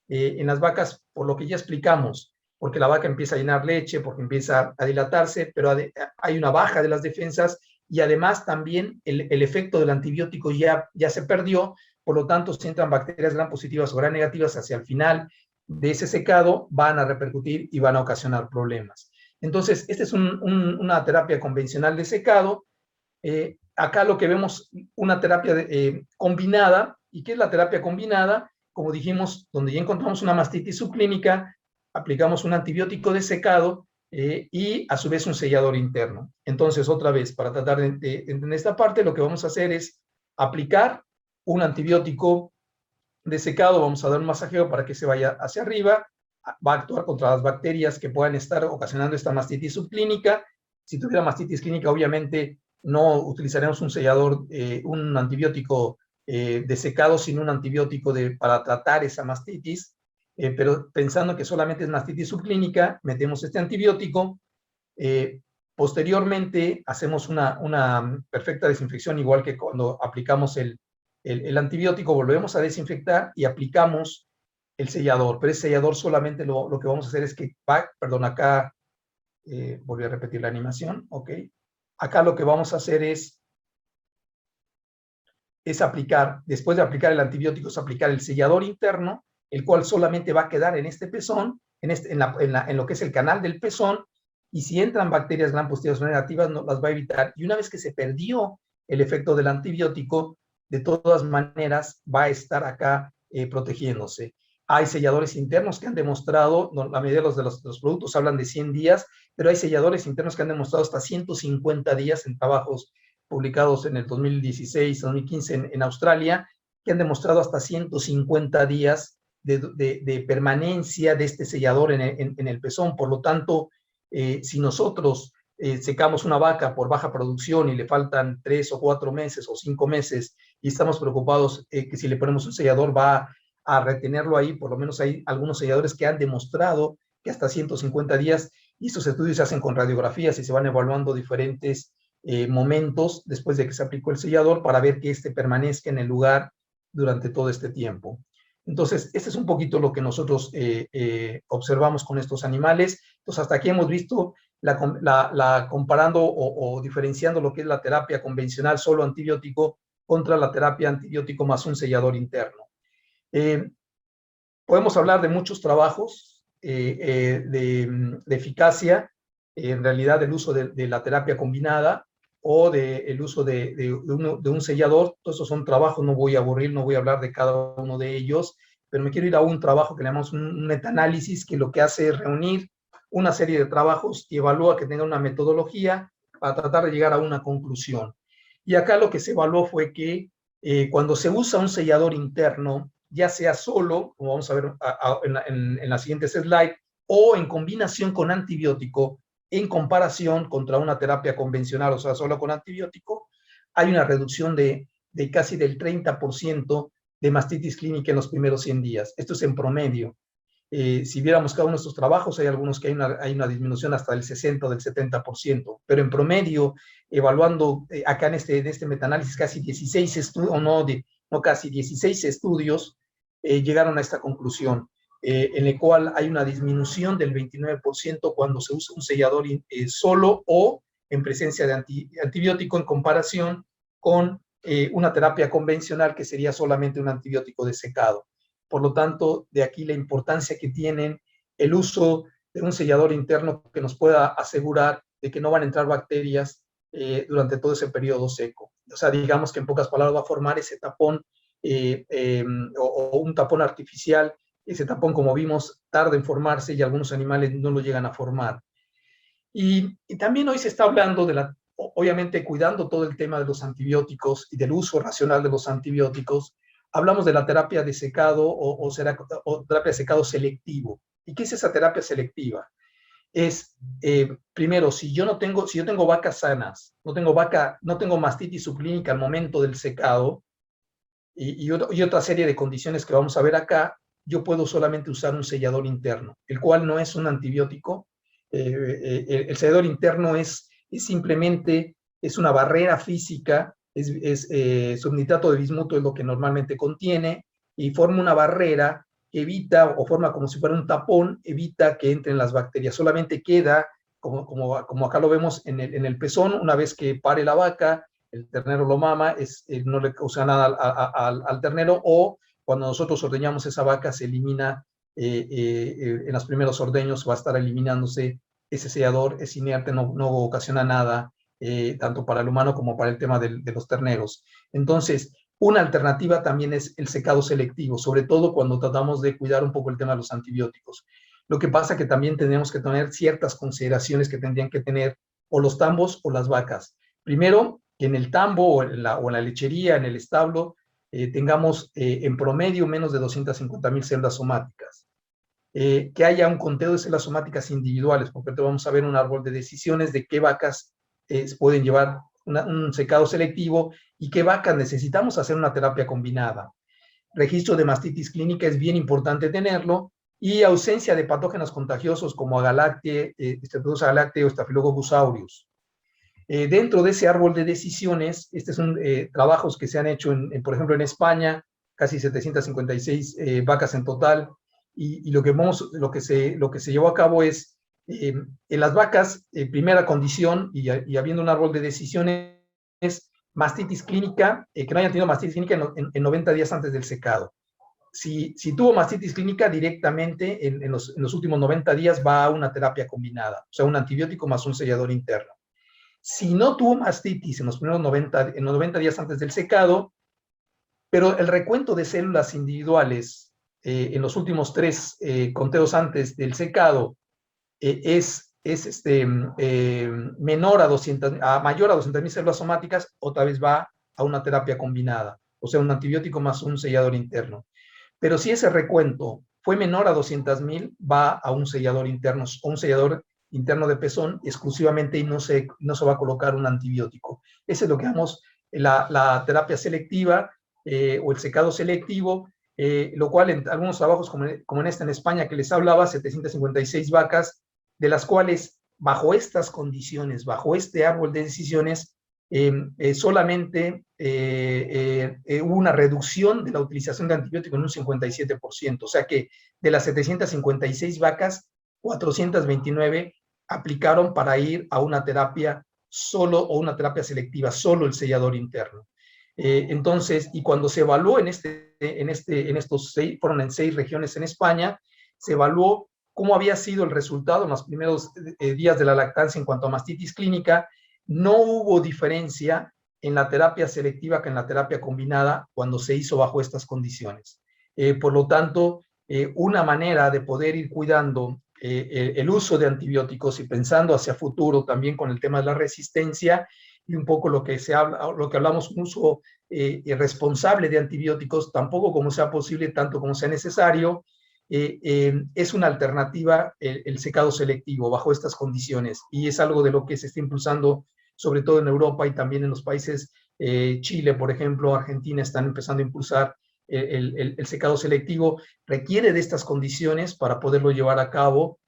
en las vacas, por lo que ya explicamos, porque la vaca empieza a llenar leche, porque empieza a dilatarse, pero hay una baja de las defensas y además también el efecto del antibiótico ya se perdió, por lo tanto, si entran bacterias gram positivas o gram negativas hacia el final de ese secado, van a repercutir y van a ocasionar problemas. Entonces, esta es una terapia convencional de secado. Acá lo que vemos, una terapia combinada. ¿Y qué es la terapia combinada? Como dijimos, donde ya encontramos una mastitis subclínica, aplicamos un antibiótico de secado y a su vez un sellador interno. Entonces, otra vez, para tratar de entender esta parte, lo que vamos a hacer es aplicar un antibiótico de secado, vamos a dar un masajeo para que se vaya hacia arriba, va a actuar contra las bacterias que puedan estar ocasionando esta mastitis subclínica. Si tuviera mastitis clínica, obviamente no utilizaremos un sellador, un antibiótico de secado, sino un antibiótico para tratar esa mastitis. Pero pensando que solamente es mastitis subclínica, metemos este antibiótico. Posteriormente hacemos una perfecta desinfección, igual que cuando aplicamos el antibiótico, volvemos a desinfectar y aplicamos el sellador. Pero ese sellador solamente lo que vamos a hacer es que, acá volví a repetir la animación, ok. Acá lo que vamos a hacer es aplicar, después de aplicar el antibiótico, es aplicar el sellador interno, el cual solamente va a quedar en este pezón, en lo que es el canal del pezón, y si entran bacterias gram positivas o negativas, no las va a evitar. Y una vez que se perdió el efecto del antibiótico, de todas maneras va a estar acá protegiéndose. Hay selladores internos que han demostrado, la mayoría de los productos hablan de 100 días, pero hay selladores internos que han demostrado hasta 150 días en trabajos publicados en el 2016, 2015 en Australia, que han demostrado hasta 150 días de permanencia de este sellador en el pezón. Por lo tanto, si nosotros secamos una vaca por baja producción y le faltan 3 o 4 meses o 5 meses y estamos preocupados que si le ponemos un sellador va a retenerlo ahí, por lo menos hay algunos selladores que han demostrado que hasta 150 días, y estos estudios se hacen con radiografías y se van evaluando diferentes momentos después de que se aplicó el sellador para ver que este permanezca en el lugar durante todo este tiempo. Entonces, este es un poquito lo que nosotros observamos con estos animales. Entonces, hasta aquí hemos visto comparando o diferenciando lo que es la terapia convencional solo antibiótico contra la terapia antibiótico más un sellador interno. Podemos hablar de muchos trabajos de eficacia, en realidad del uso de la terapia combinada o del uso de un sellador. Todos esos son trabajos, no voy a aburrir, no voy a hablar de cada uno de ellos, pero me quiero ir a un trabajo que le llamamos un metaanálisis, que lo que hace es reunir una serie de trabajos y evalúa que tenga una metodología para tratar de llegar a una conclusión. Y acá lo que se evaluó fue que cuando se usa un sellador interno, ya sea solo, como vamos a ver en la siguiente slide, o en combinación con antibiótico, en comparación contra una terapia convencional, o sea, solo con antibiótico, hay una reducción de casi del 30% de mastitis clínica en los primeros 100 días. Esto es en promedio. Si viéramos cada uno de estos trabajos, hay algunos que hay una disminución hasta del 60 o del 70%, pero en promedio, evaluando acá en este metaanálisis casi 16 estudios, no casi 16 estudios, llegaron a esta conclusión, en el cual hay una disminución del 29% cuando se usa un sellador solo o en presencia de antibiótico en comparación con una terapia convencional que sería solamente un antibiótico de secado. Por lo tanto, de aquí la importancia que tienen el uso de un sellador interno que nos pueda asegurar de que no van a entrar bacterias durante todo ese periodo seco. O sea, digamos que en pocas palabras va a formar ese tapón o un tapón artificial. Ese tapón, como vimos, tarda en formarse y algunos animales no lo llegan a formar. Y también hoy se está hablando obviamente cuidando todo el tema de los antibióticos y del uso racional de los antibióticos. Hablamos de la terapia de secado o terapia de secado selectivo. ¿Y qué es esa terapia selectiva? Es, primero, si yo tengo vacas sanas, no tengo mastitis subclínica al momento del secado y otra serie de condiciones que vamos a ver acá, yo puedo solamente usar un sellador interno, el cual no es un antibiótico. El sellador interno es simplemente una barrera física, subnitrato de bismuto es lo que normalmente contiene, y forma una barrera que evita, o forma como si fuera un tapón, evita que entren las bacterias. Solamente queda, como acá lo vemos en el pezón, una vez que pare la vaca, el ternero lo mama, no le causa nada al ternero, o cuando nosotros ordeñamos esa vaca se elimina, en los primeros ordeños va a estar eliminándose ese sellador, es inerte, no ocasiona nada, tanto para el humano como para el tema de los terneros. Entonces, una alternativa también es el secado selectivo, sobre todo cuando tratamos de cuidar un poco el tema de los antibióticos. Lo que pasa que también tenemos que tener ciertas consideraciones que tendrían que tener o los tambos o las vacas. Primero, que en el tambo o en la lechería, en el establo, tengamos en promedio menos de 250,000 células somáticas. Que haya un conteo de células somáticas individuales, porque ahorita vamos a ver un árbol de decisiones de qué vacas pueden llevar un secado selectivo y qué vacas necesitamos hacer una terapia combinada. Registro de mastitis clínica es bien importante tenerlo, y ausencia de patógenos contagiosos como Agalacte, Streptococcus agalacte o Staphylococcus aureus. Dentro de ese árbol de decisiones, estos son trabajos que se han hecho, por ejemplo, en España, casi 756 vacas en total, y lo que se llevó a cabo es, en las vacas, primera condición, y habiendo un árbol de decisiones, es mastitis clínica, que no hayan tenido mastitis clínica en 90 días antes del secado. Si tuvo mastitis clínica, directamente en los últimos 90 días va a una terapia combinada, o sea, un antibiótico más un sellador interno. Si no tuvo mastitis en los primeros 90 días antes del secado, pero el recuento de células individuales en los últimos 3 conteos antes del secado es mayor a 200,000 células somáticas, otra vez va a una terapia combinada, o sea, un antibiótico más un sellador interno. Pero si ese recuento fue menor a 200,000, va a un sellador interno, o un sellador interno de pezón exclusivamente, y no se va a colocar un antibiótico. Eso es lo que llamamos la terapia selectiva o el secado selectivo, lo cual en algunos trabajos como en en España que les hablaba, 756 vacas, de las cuales bajo estas condiciones, bajo este árbol de decisiones, solamente hubo una reducción de la utilización de antibióticos en un 57%, o sea que de las 756 vacas, 429 aplicaron para ir a una terapia solo o una terapia selectiva, solo el sellador interno. Entonces, y cuando se evaluó fueron en 6 regiones en España, se evaluó cómo había sido el resultado en los primeros días de la lactancia en cuanto a mastitis clínica. No hubo diferencia en la terapia selectiva que en la terapia combinada cuando se hizo bajo estas condiciones. Por lo tanto, una manera de poder ir cuidando el uso de antibióticos y pensando hacia futuro también con el tema de la resistencia y un poco lo que hablamos, un uso responsable de antibióticos, tampoco como sea posible, tanto como sea necesario, es una alternativa el secado selectivo bajo estas condiciones, y es algo de lo que se está impulsando sobre todo en Europa y también en los países, Chile, por ejemplo, Argentina, están empezando a impulsar el secado selectivo. Requiere de estas condiciones para poderlo llevar a cabo,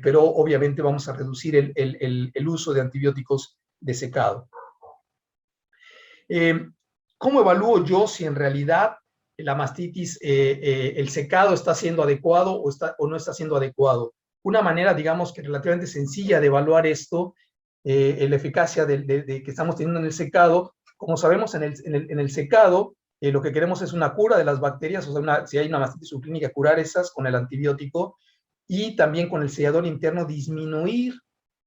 pero obviamente vamos a reducir el uso de antibióticos de secado. ¿Cómo evalúo yo si en realidad la mastitis, el secado está siendo adecuado o no está siendo adecuado? Una manera, digamos, que relativamente sencilla de evaluar esto, la eficacia que estamos teniendo en el secado. Como sabemos, en el secado, lo que queremos es una cura de las bacterias, o sea, si hay una mastitis subclínica, curar esas con el antibiótico, y también con el sellador interno disminuir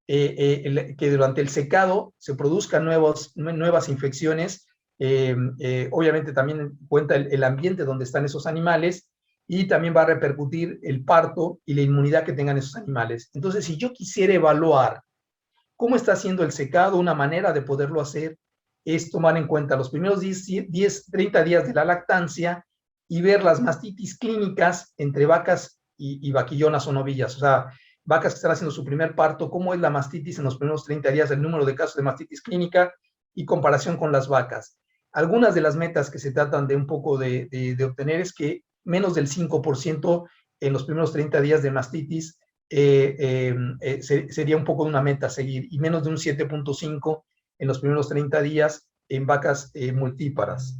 que durante el secado se produzcan nuevas infecciones. Obviamente también cuenta el ambiente donde están esos animales, y también va a repercutir el parto y la inmunidad que tengan esos animales. Entonces, si yo quisiera evaluar cómo está haciendo el secado, una manera de poderlo hacer es tomar en cuenta los primeros 30 días de la lactancia y ver las mastitis clínicas entre vacas y vaquillonas o novillas, o sea, vacas que están haciendo su primer parto, cómo es la mastitis en los primeros 30 días, el número de casos de mastitis clínica y comparación con las vacas. Algunas de las metas que se tratan de un poco de obtener es que menos del 5% en los primeros 30 días de mastitis sería un poco una meta a seguir, y menos de un 7.5 en los primeros 30 días en vacas multíparas.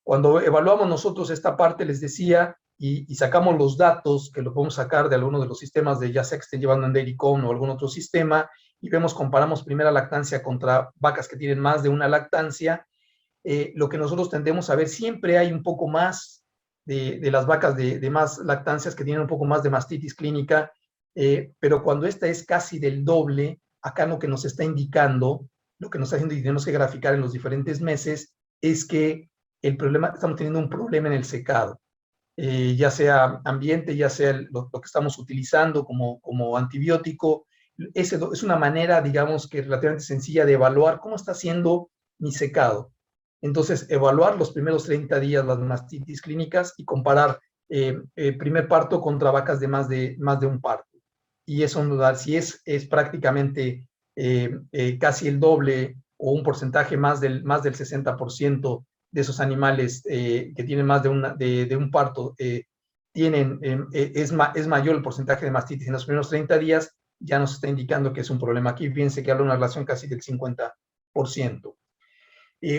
Cuando evaluamos nosotros esta parte, les decía, y sacamos los datos, que lo podemos sacar de alguno de los sistemas de ya sea que estén llevando en Dairycom o algún otro sistema, y comparamos primera lactancia contra vacas que tienen más de una lactancia, lo que nosotros tendemos a ver, siempre hay un poco más de las vacas de más lactancias que tienen un poco más de mastitis clínica, pero cuando esta es casi del doble, acá lo que nos está indicando, lo que nos está haciendo y tenemos que graficar en los diferentes meses, es que estamos teniendo un problema en el secado, ya sea ambiente, ya sea lo que estamos utilizando como antibiótico. Es una manera, digamos, que relativamente sencilla de evaluar cómo está haciendo mi secado. Entonces, evaluar los primeros 30 días las mastitis clínicas y comparar primer parto contra vacas de más de un parto. Y eso nos da, si es prácticamente casi el doble o un porcentaje más del 60% de esos animales que tienen más de un parto, es mayor el porcentaje de mastitis en los primeros 30 días, ya nos está indicando que es un problema. Aquí fíjense que habla de una relación casi del 50%.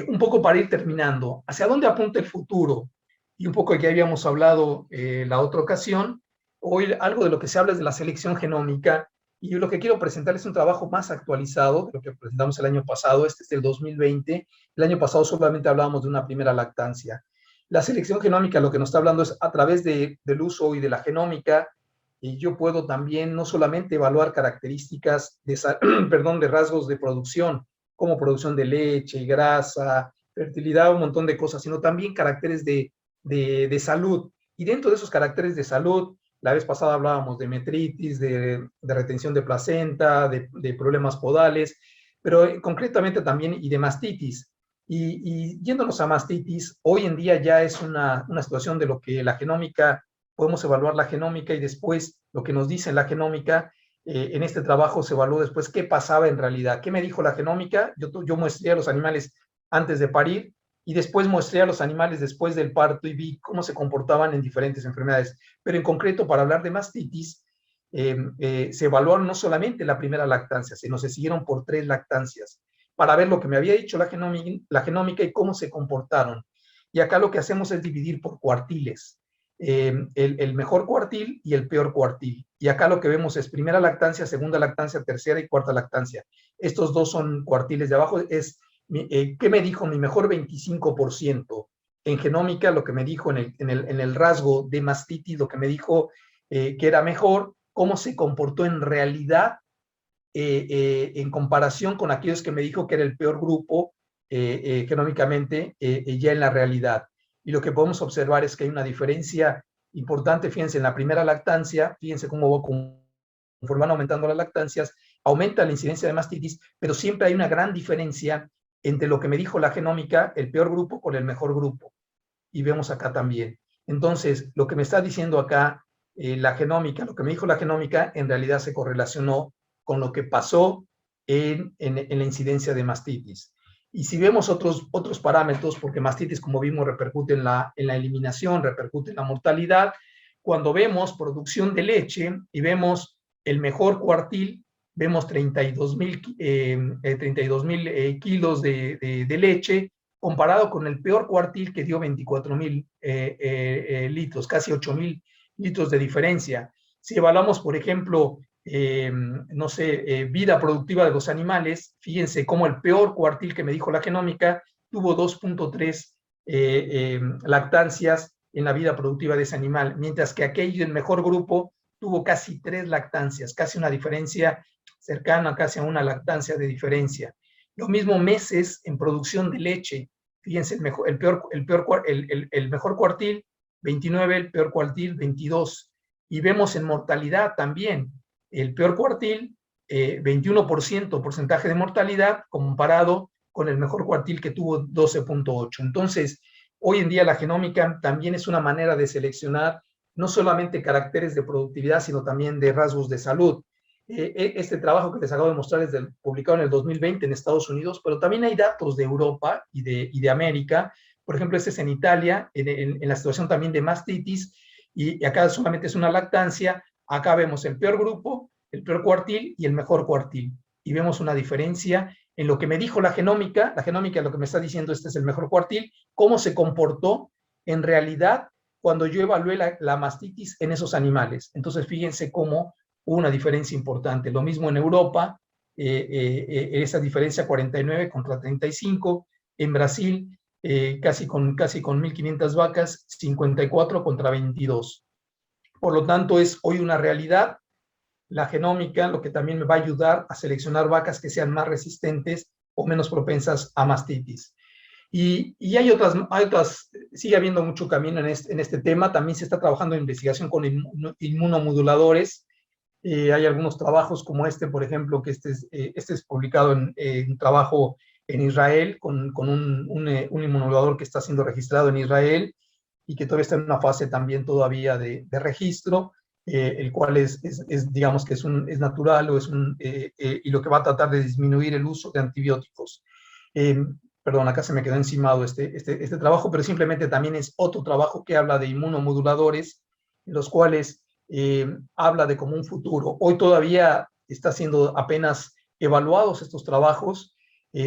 Un poco para ir terminando, ¿hacia dónde apunta el futuro? Y un poco de que habíamos hablado la otra ocasión, hoy algo de lo que se habla es de la selección genómica, y yo lo que quiero presentar es un trabajo más actualizado de lo que presentamos el año pasado. Este es del 2020, el año pasado solamente hablábamos de una primera lactancia. La selección genómica lo que nos está hablando es a través del uso y de la genómica, y yo puedo también no solamente evaluar características de rasgos de producción, como producción de leche, grasa, fertilidad, un montón de cosas, sino también caracteres de salud. Y dentro de esos caracteres de salud, la vez pasada hablábamos de metritis, de retención de placenta, de problemas podales, pero concretamente también y de mastitis. Y yéndonos a mastitis, hoy en día ya es una situación de lo que la genómica, podemos evaluar la genómica y después lo que nos dice la genómica. En este trabajo se evaluó después qué pasaba en realidad. ¿Qué me dijo la genómica? Yo muestré a los animales antes de parir y después muestré a los animales después del parto y vi cómo se comportaban en diferentes enfermedades. Pero en concreto, para hablar de mastitis, se evaluaron no solamente la primera lactancia, sino se siguieron por 3 lactancias para ver lo que me había dicho la genómica y cómo se comportaron. Y acá lo que hacemos es dividir por cuartiles. El mejor cuartil y el peor cuartil. Y acá lo que vemos es primera lactancia, segunda lactancia, tercera y cuarta lactancia. Estos dos son cuartiles. De abajo es ¿qué me dijo mi mejor 25%? En genómica, lo que me dijo en el rasgo de mastitis, lo que me dijo que era mejor, cómo se comportó en realidad en comparación con aquellos que me dijo que era el peor grupo genómicamente ya en la realidad. Y lo que podemos observar es que hay una diferencia Importante, fíjense, en la primera lactancia, fíjense cómo va conforme van aumentando las lactancias, aumenta la incidencia de mastitis, pero siempre hay una gran diferencia entre lo que me dijo la genómica, el peor grupo, con el mejor grupo. Y vemos acá también. Entonces, lo que me está diciendo acá la genómica, lo que me dijo la genómica, en realidad se correlacionó con lo que pasó en la incidencia de mastitis. Y si vemos otros parámetros, porque mastitis, como vimos, repercute en la eliminación, repercute en la mortalidad, cuando vemos producción de leche y vemos el mejor cuartil, vemos 32,000 kilos de leche, comparado con el peor cuartil que dio 24,000 litros, casi 8,000 litros de diferencia. Si evaluamos, por ejemplo, no sé, vida productiva de los animales, fíjense cómo el peor cuartil que me dijo la genómica tuvo 2.3 lactancias en la vida productiva de ese animal, mientras que aquel del mejor grupo tuvo casi 3 lactancias, casi una diferencia cercana casi a una lactancia de diferencia. Lo mismo meses en producción de leche. Fíjense, el mejor cuartil, 29, el peor cuartil, 22. Y vemos en mortalidad también, el peor cuartil, 21% porcentaje de mortalidad comparado con el mejor cuartil que tuvo 12.8. Entonces, hoy en día la genómica también es una manera de seleccionar no solamente caracteres de productividad, sino también de rasgos de salud. Este trabajo que les acabo de mostrar es publicado en el 2020 en Estados Unidos, pero también hay datos de Europa y de América. Por ejemplo, este es en Italia, en la situación también de mastitis, y acá solamente es una lactancia. Acá vemos el peor grupo, el peor cuartil y el mejor cuartil. Y vemos una diferencia en lo que me dijo la genómica lo que me está diciendo, este es el mejor cuartil, cómo se comportó en realidad cuando yo evalué la mastitis en esos animales. Entonces, fíjense cómo hubo una diferencia importante. Lo mismo en Europa, esa diferencia 49 contra 35. En Brasil, casi con 1.500 vacas, 54 contra 22. Por lo tanto, es hoy una realidad. La genómica, lo que también me va a ayudar a seleccionar vacas que sean más resistentes o menos propensas a mastitis. Y hay otras, sigue habiendo mucho camino en este tema. También se está trabajando en investigación con inmunomoduladores. Hay algunos trabajos como este, por ejemplo, que este es publicado en un trabajo en Israel con un inmunomodulador que está siendo registrado en Israel y que todavía está en una fase también todavía de registro, el cual digamos que es natural y lo que va a tratar de disminuir el uso de antibióticos. Perdón, acá se me quedó encimado este trabajo, pero simplemente también es otro trabajo que habla de inmunomoduladores, los cuales habla de como un futuro. Hoy todavía está siendo apenas evaluados estos trabajos.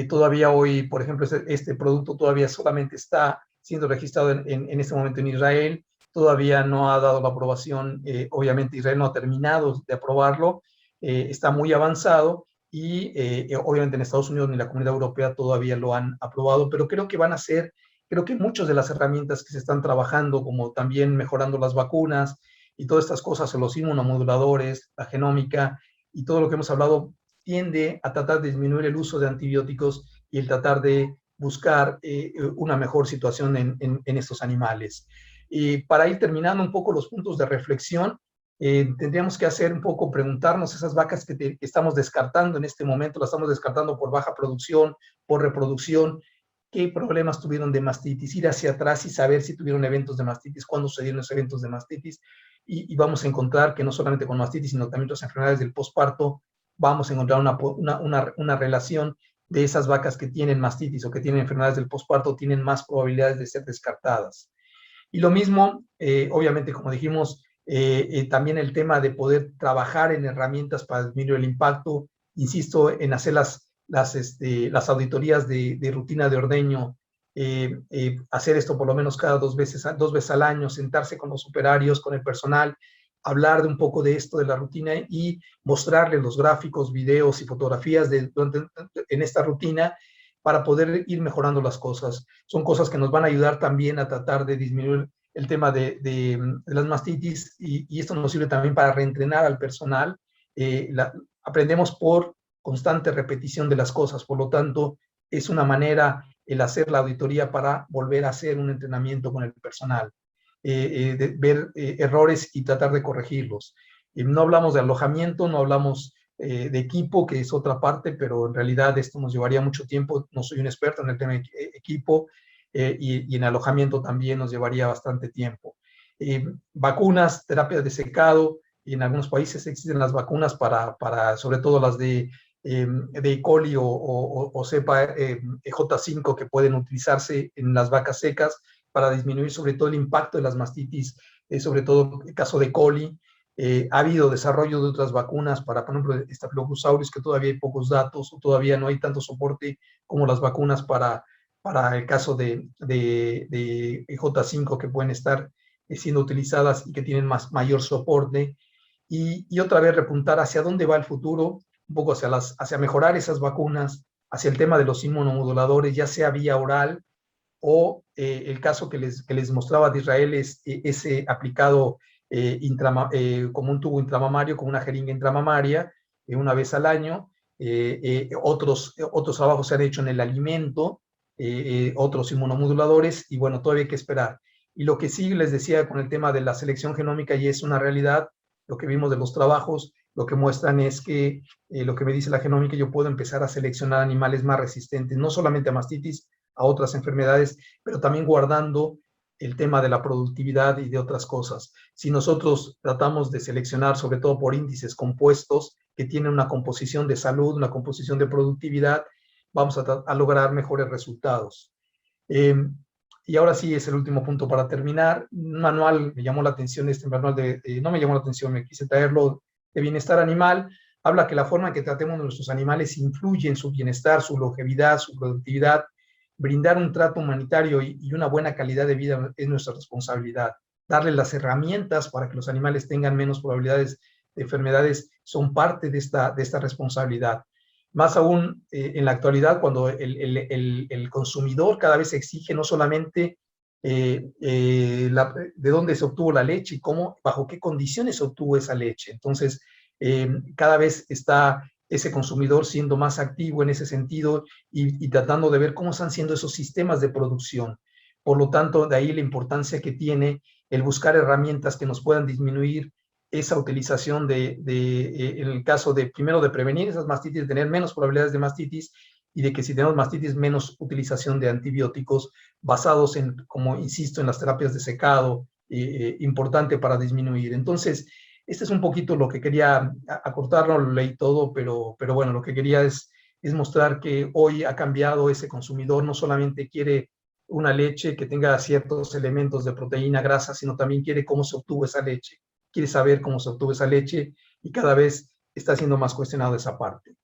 Todavía hoy, por ejemplo, este producto todavía solamente está siendo registrado en este momento en Israel. Todavía no ha dado la aprobación. Obviamente Israel no ha terminado de aprobarlo. Está muy avanzado. Y obviamente en Estados Unidos ni la Comunidad Europea todavía lo han aprobado, pero creo que creo que muchas de las herramientas que se están trabajando, como también mejorando las vacunas y todas estas cosas, los inmunomoduladores, la genómica y todo lo que hemos hablado, tiende a tratar de disminuir el uso de antibióticos y el tratar de buscar una mejor situación en estos animales. Y para ir terminando un poco los puntos de reflexión, tendríamos que hacer un poco, preguntarnos esas vacas que estamos descartando en este momento, las estamos descartando por baja producción, por reproducción, qué problemas tuvieron de mastitis, ir hacia atrás y saber si tuvieron eventos de mastitis, cuándo sucedieron los eventos de mastitis, y vamos a encontrar que no solamente con mastitis, sino también otras enfermedades del posparto, vamos a encontrar una relación de esas vacas que tienen mastitis o que tienen enfermedades del posparto, tienen más probabilidades de ser descartadas. Y lo mismo, obviamente, como dijimos, también el tema de poder trabajar en herramientas para disminuir el impacto, insisto, en hacer las auditorías de rutina de ordeño, hacer esto por lo menos cada 2 veces al año, sentarse con los operarios, con el personal, hablar de un poco de esto, de la rutina, y mostrarles los gráficos, videos y fotografías en esta rutina para poder ir mejorando las cosas. Son cosas que nos van a ayudar también a tratar de disminuir el tema de las mastitis, y esto nos sirve también para reentrenar al personal. Aprendemos por constante repetición de las cosas, por lo tanto, es una manera el hacer la auditoría para volver a hacer un entrenamiento con el personal. ver errores y tratar de corregirlos. No hablamos de alojamiento, no hablamos de equipo, que es otra parte, pero en realidad esto nos llevaría mucho tiempo. No soy un experto en el tema de equipo, y en alojamiento también nos llevaría bastante tiempo. Vacunas, terapias de secado, y en algunos países existen las vacunas para sobre todo las de E. coli o cepa J5, que pueden utilizarse en las vacas secas para disminuir sobre todo el impacto de las mastitis, sobre todo el caso de E. coli. Ha habido desarrollo de otras vacunas para, por ejemplo, Staphylococcus aureus, que todavía hay pocos datos, o todavía no hay tanto soporte como las vacunas para el caso de J5, que pueden estar siendo utilizadas y que tienen mayor soporte. Y otra vez repuntar hacia dónde va el futuro, un poco hacia mejorar esas vacunas, hacia el tema de los inmunomoduladores, ya sea vía oral, o el caso que les mostraba de Israel es ese aplicado como un tubo intramamario, como una jeringa intramamaria, una vez al año. Otros trabajos se han hecho en el alimento, otros inmunomoduladores, y bueno, todavía hay que esperar. Y lo que sí les decía con el tema de la selección genómica, y es una realidad, lo que vimos de los trabajos, lo que muestran es que lo que me dice la genómica, yo puedo empezar a seleccionar animales más resistentes, no solamente a mastitis, a otras enfermedades, pero también guardando el tema de la productividad y de otras cosas. Si nosotros tratamos de seleccionar, sobre todo por índices compuestos, que tienen una composición de salud, una composición de productividad, vamos a lograr mejores resultados. Y ahora sí es el último punto para terminar. Un manual, me llamó la atención este manual no me llamó la atención, me quise traerlo, de bienestar animal. Habla que la forma en que tratemos a nuestros animales influye en su bienestar, su longevidad, su productividad. Brindar un trato humanitario y una buena calidad de vida es nuestra responsabilidad. Darle las herramientas para que los animales tengan menos probabilidades de enfermedades son parte de esta responsabilidad. Más aún en la actualidad, cuando el consumidor cada vez exige no solamente de dónde se obtuvo la leche y bajo qué condiciones se obtuvo esa leche. Entonces, cada vez está ese consumidor siendo más activo en ese sentido y tratando de ver cómo están siendo esos sistemas de producción. Por lo tanto, de ahí la importancia que tiene el buscar herramientas que nos puedan disminuir esa utilización en el caso primero de prevenir esas mastitis, de tener menos probabilidades de mastitis, y de que si tenemos mastitis, menos utilización de antibióticos basados en, como insisto, en las terapias de secado, importante para disminuir. Entonces, este es un poquito lo que quería acortar, no lo leí todo, pero bueno, lo que quería es mostrar que hoy ha cambiado ese consumidor, no solamente quiere una leche que tenga ciertos elementos de proteína, grasa, sino también quiere cómo se obtuvo esa leche, quiere saber cómo se obtuvo esa leche, y cada vez está siendo más cuestionado esa parte.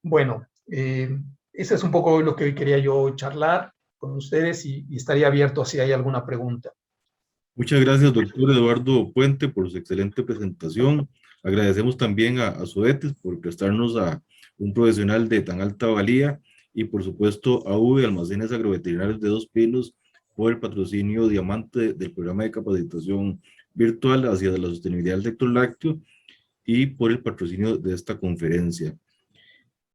Bueno, ese es un poco lo que hoy quería yo charlar con ustedes, y estaría abierto si hay alguna pregunta. Muchas gracias, doctor Eduardo Puente, por su excelente presentación. Agradecemos también a Zoetis por prestarnos a un profesional de tan alta valía, y por supuesto a UV, Almacenes Agroveterinarios de Dos Pinos, por el patrocinio diamante del programa de capacitación virtual hacia la sostenibilidad del sector lácteo, y por el patrocinio de esta conferencia.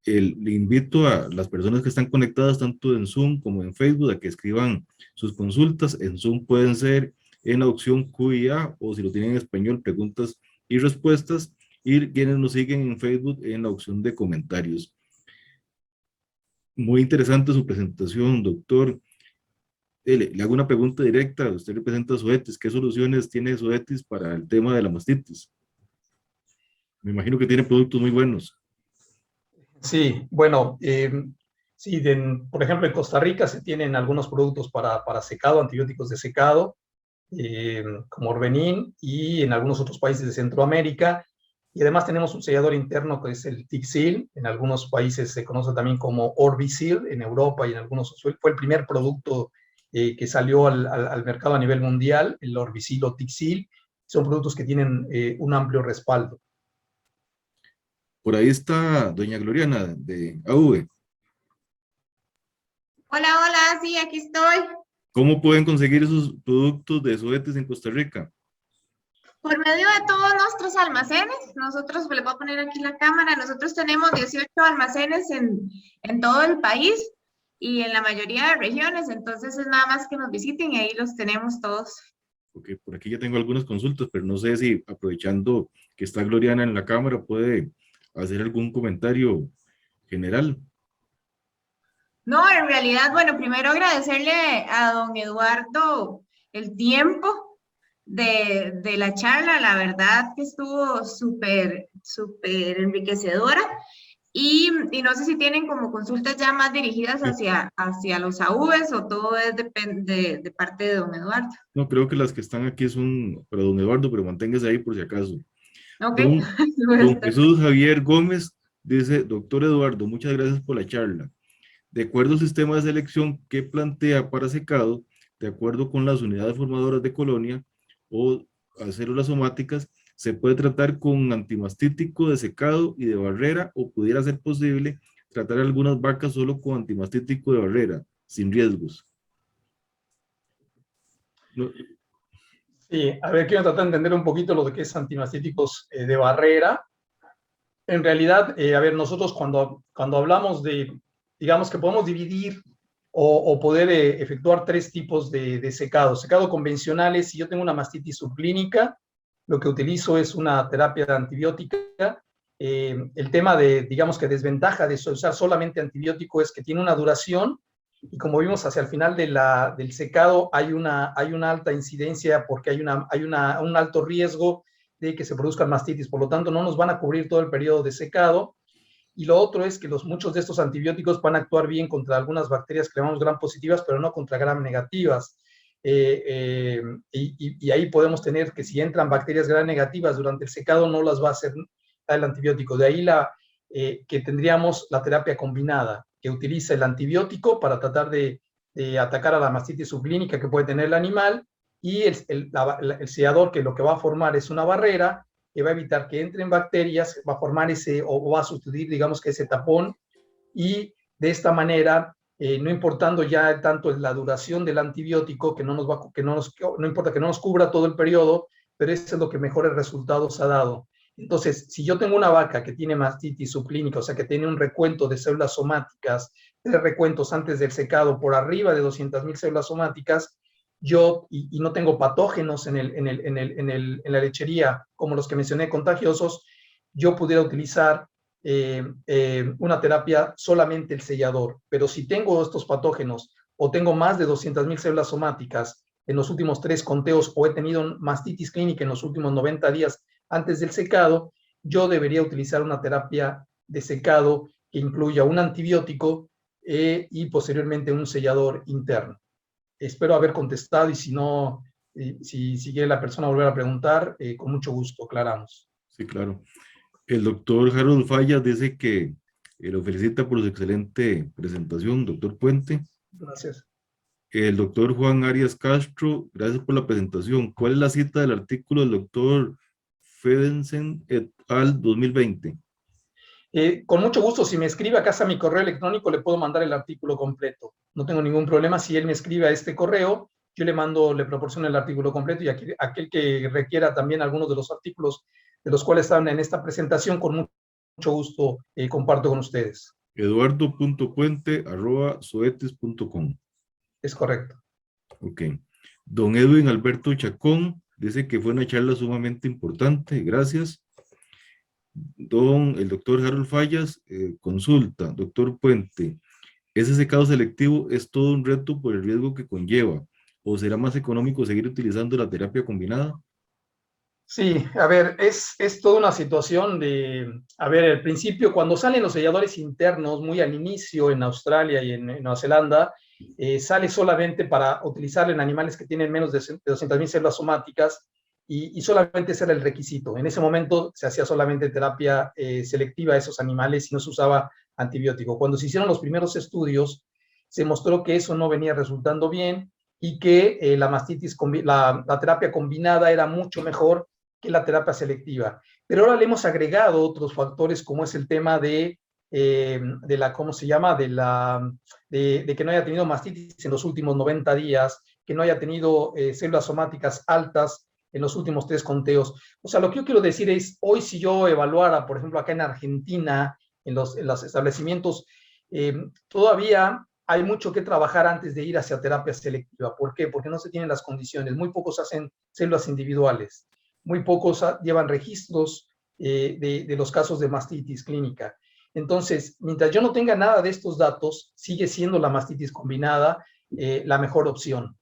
Le invito a las personas que están conectadas tanto en Zoom como en Facebook a que escriban sus consultas. En Zoom pueden ser en la opción Q&A, o si lo tienen en español, preguntas y respuestas, y quienes nos siguen en Facebook en la opción de comentarios. Muy interesante su presentación, doctor. Le hago una pregunta directa. Usted representa a Zoetis. ¿Qué soluciones tiene Zoetis para el tema de la mastitis? Me imagino que tiene productos muy buenos. Sí, bueno, sí, por ejemplo, en Costa Rica se tienen algunos productos para secado, antibióticos de secado, como Orbenin, y en algunos otros países de Centroamérica. Y además tenemos un sellador interno que es el Tixil. En algunos países se conoce también como Orbisil, en Europa, y en algunos fue el primer producto que salió al mercado a nivel mundial, el Orbisil o Tixil. Son productos que tienen un amplio respaldo. Por ahí está doña Gloriana de AV. Hola, hola, sí, aquí estoy. ¿Cómo pueden conseguir esos productos de Zoetis en Costa Rica? Por medio de todos nuestros almacenes. Nosotros, les voy a poner aquí la cámara, nosotros tenemos 18 almacenes en todo el país y en la mayoría de regiones, entonces es nada más que nos visiten y ahí los tenemos todos. Ok, por aquí ya tengo algunas consultas, pero no sé si aprovechando que está Gloriana en la cámara puede hacer algún comentario general. No, en realidad, bueno, primero agradecerle a don Eduardo el tiempo de la charla, la verdad que estuvo súper enriquecedora. Y no sé si tienen como consultas ya más dirigidas Sí. hacia los AVs o todo es de parte de don Eduardo. No, creo que las que están aquí son para don Eduardo, pero manténgase ahí por si acaso. Ok, Don Jesús Javier Gómez dice, doctor Eduardo, muchas gracias por la charla. De acuerdo al sistema de selección que plantea para secado, de acuerdo con las unidades formadoras de colonia o a células somáticas, se puede tratar con antimastítico de secado y de barrera, o pudiera ser posible tratar algunas vacas solo con antimastítico de barrera, sin riesgos. No, Sí, a ver, quiero tratar de entender un poquito lo de que es antimastíticos de barrera. En realidad, a ver, nosotros cuando hablamos de, digamos que podemos dividir o poder efectuar tres tipos de secado. Secado convencionales, si yo tengo una mastitis subclínica, lo que utilizo es una terapia antibiótica. El tema de, digamos que desventaja de usar solamente antibiótico es que tiene una duración y como vimos hacia el final del secado hay una alta incidencia porque hay un alto riesgo de que se produzcan mastitis, por lo tanto no nos van a cubrir todo el periodo de secado. Y lo otro es que muchos de estos antibióticos van a actuar bien contra algunas bacterias que llamamos gram positivas, pero no contra gram negativas. Y ahí podemos tener que si entran bacterias gram negativas durante el secado, no las va a hacer el antibiótico. De ahí que tendríamos la terapia combinada, que utiliza el antibiótico para tratar de atacar a la mastitis subclínica que puede tener el animal, y el sellador, que lo que va a formar es una barrera que va a evitar que entren bacterias, va a formar o va a sustituir, digamos que ese tapón, y de esta manera, no importando ya tanto la duración del antibiótico, que no importa que no nos cubra todo el periodo, pero eso es lo que mejores resultados ha dado. Entonces, si yo tengo una vaca que tiene mastitis subclínica, o sea, que tiene un recuento de células somáticas, 3 recuentos antes del secado por arriba de 200,000 células somáticas, y no tengo patógenos en la lechería, como los que mencioné contagiosos, yo pudiera utilizar una terapia solamente el sellador. Pero si tengo estos patógenos o tengo más de 200,000 células somáticas en los últimos 3 conteos, o he tenido mastitis clínica en los últimos 90 días antes del secado, yo debería utilizar una terapia de secado que incluya un antibiótico y posteriormente un sellador interno. Espero haber contestado, y si no, si quiere la persona volver a preguntar, con mucho gusto, aclaramos. sí, claro. El doctor Harold Fallas dice que lo felicita por su excelente presentación, doctor Puente. Gracias. El doctor Juan Arias Castro, gracias por la presentación. ¿Cuál es la cita del artículo del doctor Fedensen et al. 2020? Con mucho gusto, si me escribe acá a mi correo electrónico, le puedo mandar el artículo completo. No tengo ningún problema. Si él me escribe a este correo, yo le proporciono el artículo completo, y aquel que requiera también algunos de los artículos de los cuales están en esta presentación, con mucho gusto comparto con ustedes. eduardo.puente@soetes.com. Es correcto. Ok. Don Edwin Alberto Chacón dice que fue una charla sumamente importante. Gracias. El doctor Harold Fallas consulta, doctor Puente, ¿ese secado selectivo es todo un reto por el riesgo que conlleva, o será más económico seguir utilizando la terapia combinada? Sí, a ver, es toda una situación a ver, al principio, cuando salen los selladores internos, muy al inicio en Australia y en Nueva Zelanda, sale solamente para utilizarlo en animales que tienen menos de 200,000 células somáticas, y solamente ese era el requisito. En ese momento se hacía solamente terapia selectiva a esos animales y no se usaba antibiótico. Cuando se hicieron los primeros estudios, se mostró que eso no venía resultando bien, y que la terapia combinada era mucho mejor que la terapia selectiva. Pero ahora le hemos agregado otros factores, como es el tema ¿cómo se llama? De que no haya tenido mastitis en los últimos 90 días, que no haya tenido células somáticas altas en los últimos 3 conteos. O sea, lo que yo quiero decir es, hoy si yo evaluara, por ejemplo, acá en Argentina, en los establecimientos, todavía hay mucho que trabajar antes de ir hacia terapia selectiva. ¿Por qué? Porque no se tienen las condiciones. Muy pocos hacen células individuales. Muy pocos llevan registros de los casos de mastitis clínica. Entonces, mientras yo no tenga nada de estos datos, sigue siendo la mastitis combinada la mejor opción.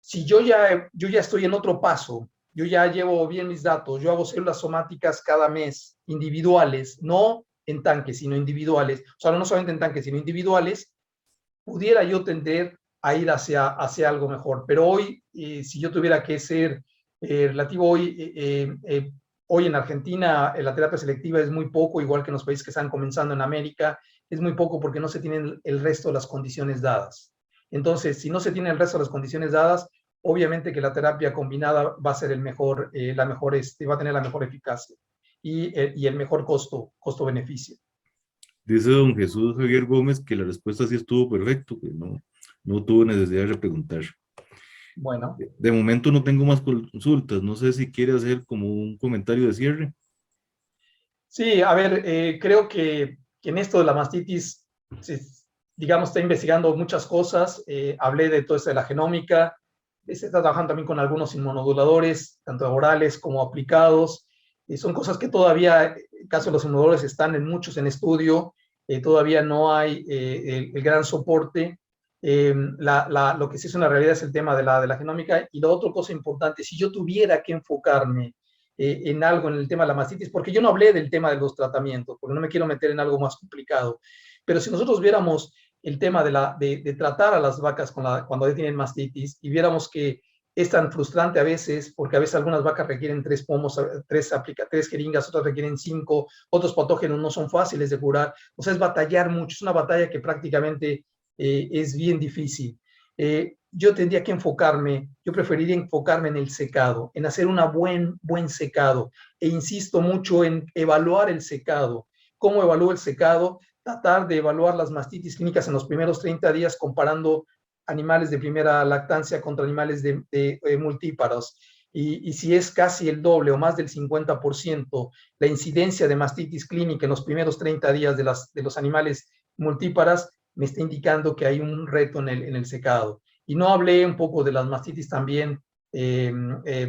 Si yo ya estoy en otro paso, yo ya llevo bien mis datos, yo hago células somáticas cada mes, individuales, no en tanques, sino individuales, o sea, no solamente en tanques, sino individuales, pudiera yo tender a ir hacia algo mejor. Pero hoy, si yo tuviera que ser relativo hoy en Argentina, la terapia selectiva es muy poco, igual que en los países que están comenzando en América, es muy poco porque no se tienen el resto de las condiciones dadas. Entonces, si no se tiene el resto de las condiciones dadas, obviamente que la terapia combinada va a ser va a tener la mejor eficacia y el mejor costo-beneficio. Dice don Jesús Javier Gómez que la respuesta sí estuvo perfecto, que no tuvo necesidad de repreguntar. Bueno. De momento no tengo más consultas, no sé si quiere hacer como un comentario de cierre. Sí, a ver, creo que en esto de la mastitis, digamos, está investigando muchas cosas. Hablé de todo esto de la genómica, se está trabajando también con algunos inmunomoduladores, tanto orales como aplicados. Son cosas que todavía, en caso de los inmunomoduladores, están muchos en estudio. Todavía no hay el gran soporte. Lo que sí es una realidad es el tema de la genómica. Y la otra cosa importante, si yo tuviera que enfocarme en algo, en el tema de la mastitis, porque yo no hablé del tema de los tratamientos, porque no me quiero meter en algo más complicado, pero si nosotros viéramos el tema de tratar a las vacas cuando ya tienen mastitis y viéramos que es tan frustrante a veces, porque a veces algunas vacas requieren 3 pomos, 3 jeringas, otras requieren 5, otros patógenos no son fáciles de curar, o sea, es batallar mucho, es una batalla que prácticamente es bien difícil. Yo tendría que yo preferiría enfocarme en el secado, en hacer un buen secado, e insisto mucho en evaluar el secado. ¿Cómo evalúo el secado? Tratar de evaluar las mastitis clínicas en los primeros 30 días comparando animales de primera lactancia contra animales de multíparos. Y si es casi el doble o más del 50% la incidencia de mastitis clínica en los primeros 30 días de los animales multíparas, me está indicando que hay un reto en el secado. Y no hablé un poco de las mastitis también,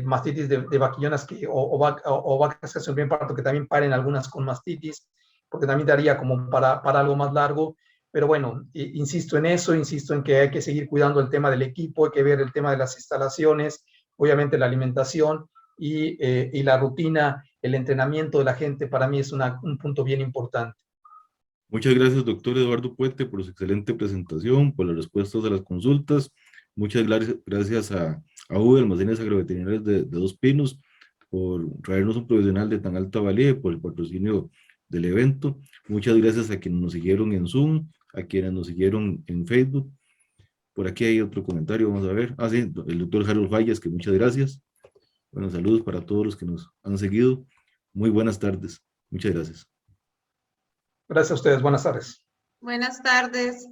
mastitis de vaquillonas o vacas que hacen bien parto, que también paren algunas con mastitis, porque también daría como para algo más largo. Pero bueno, insisto en eso, insisto en que hay que seguir cuidando el tema del equipo, hay que ver el tema de las instalaciones, obviamente la alimentación y la rutina, el entrenamiento de la gente, para mí es un punto bien importante. Muchas gracias, doctor Eduardo Puente, por su excelente presentación, por las respuestas a las consultas. Muchas gracias a UV, Almacenes Agroveterinarios de Dos Pinos, por traernos un profesional de tan alta valía, por el patrocinio del evento. Muchas gracias a quienes nos siguieron en Zoom, a quienes nos siguieron en Facebook. Por aquí hay otro comentario, vamos a ver. Sí, el doctor Harold Fallas, que muchas gracias. Bueno, saludos para todos los que nos han seguido. Muy buenas tardes. Muchas gracias. Gracias a ustedes. Buenas tardes. Buenas tardes.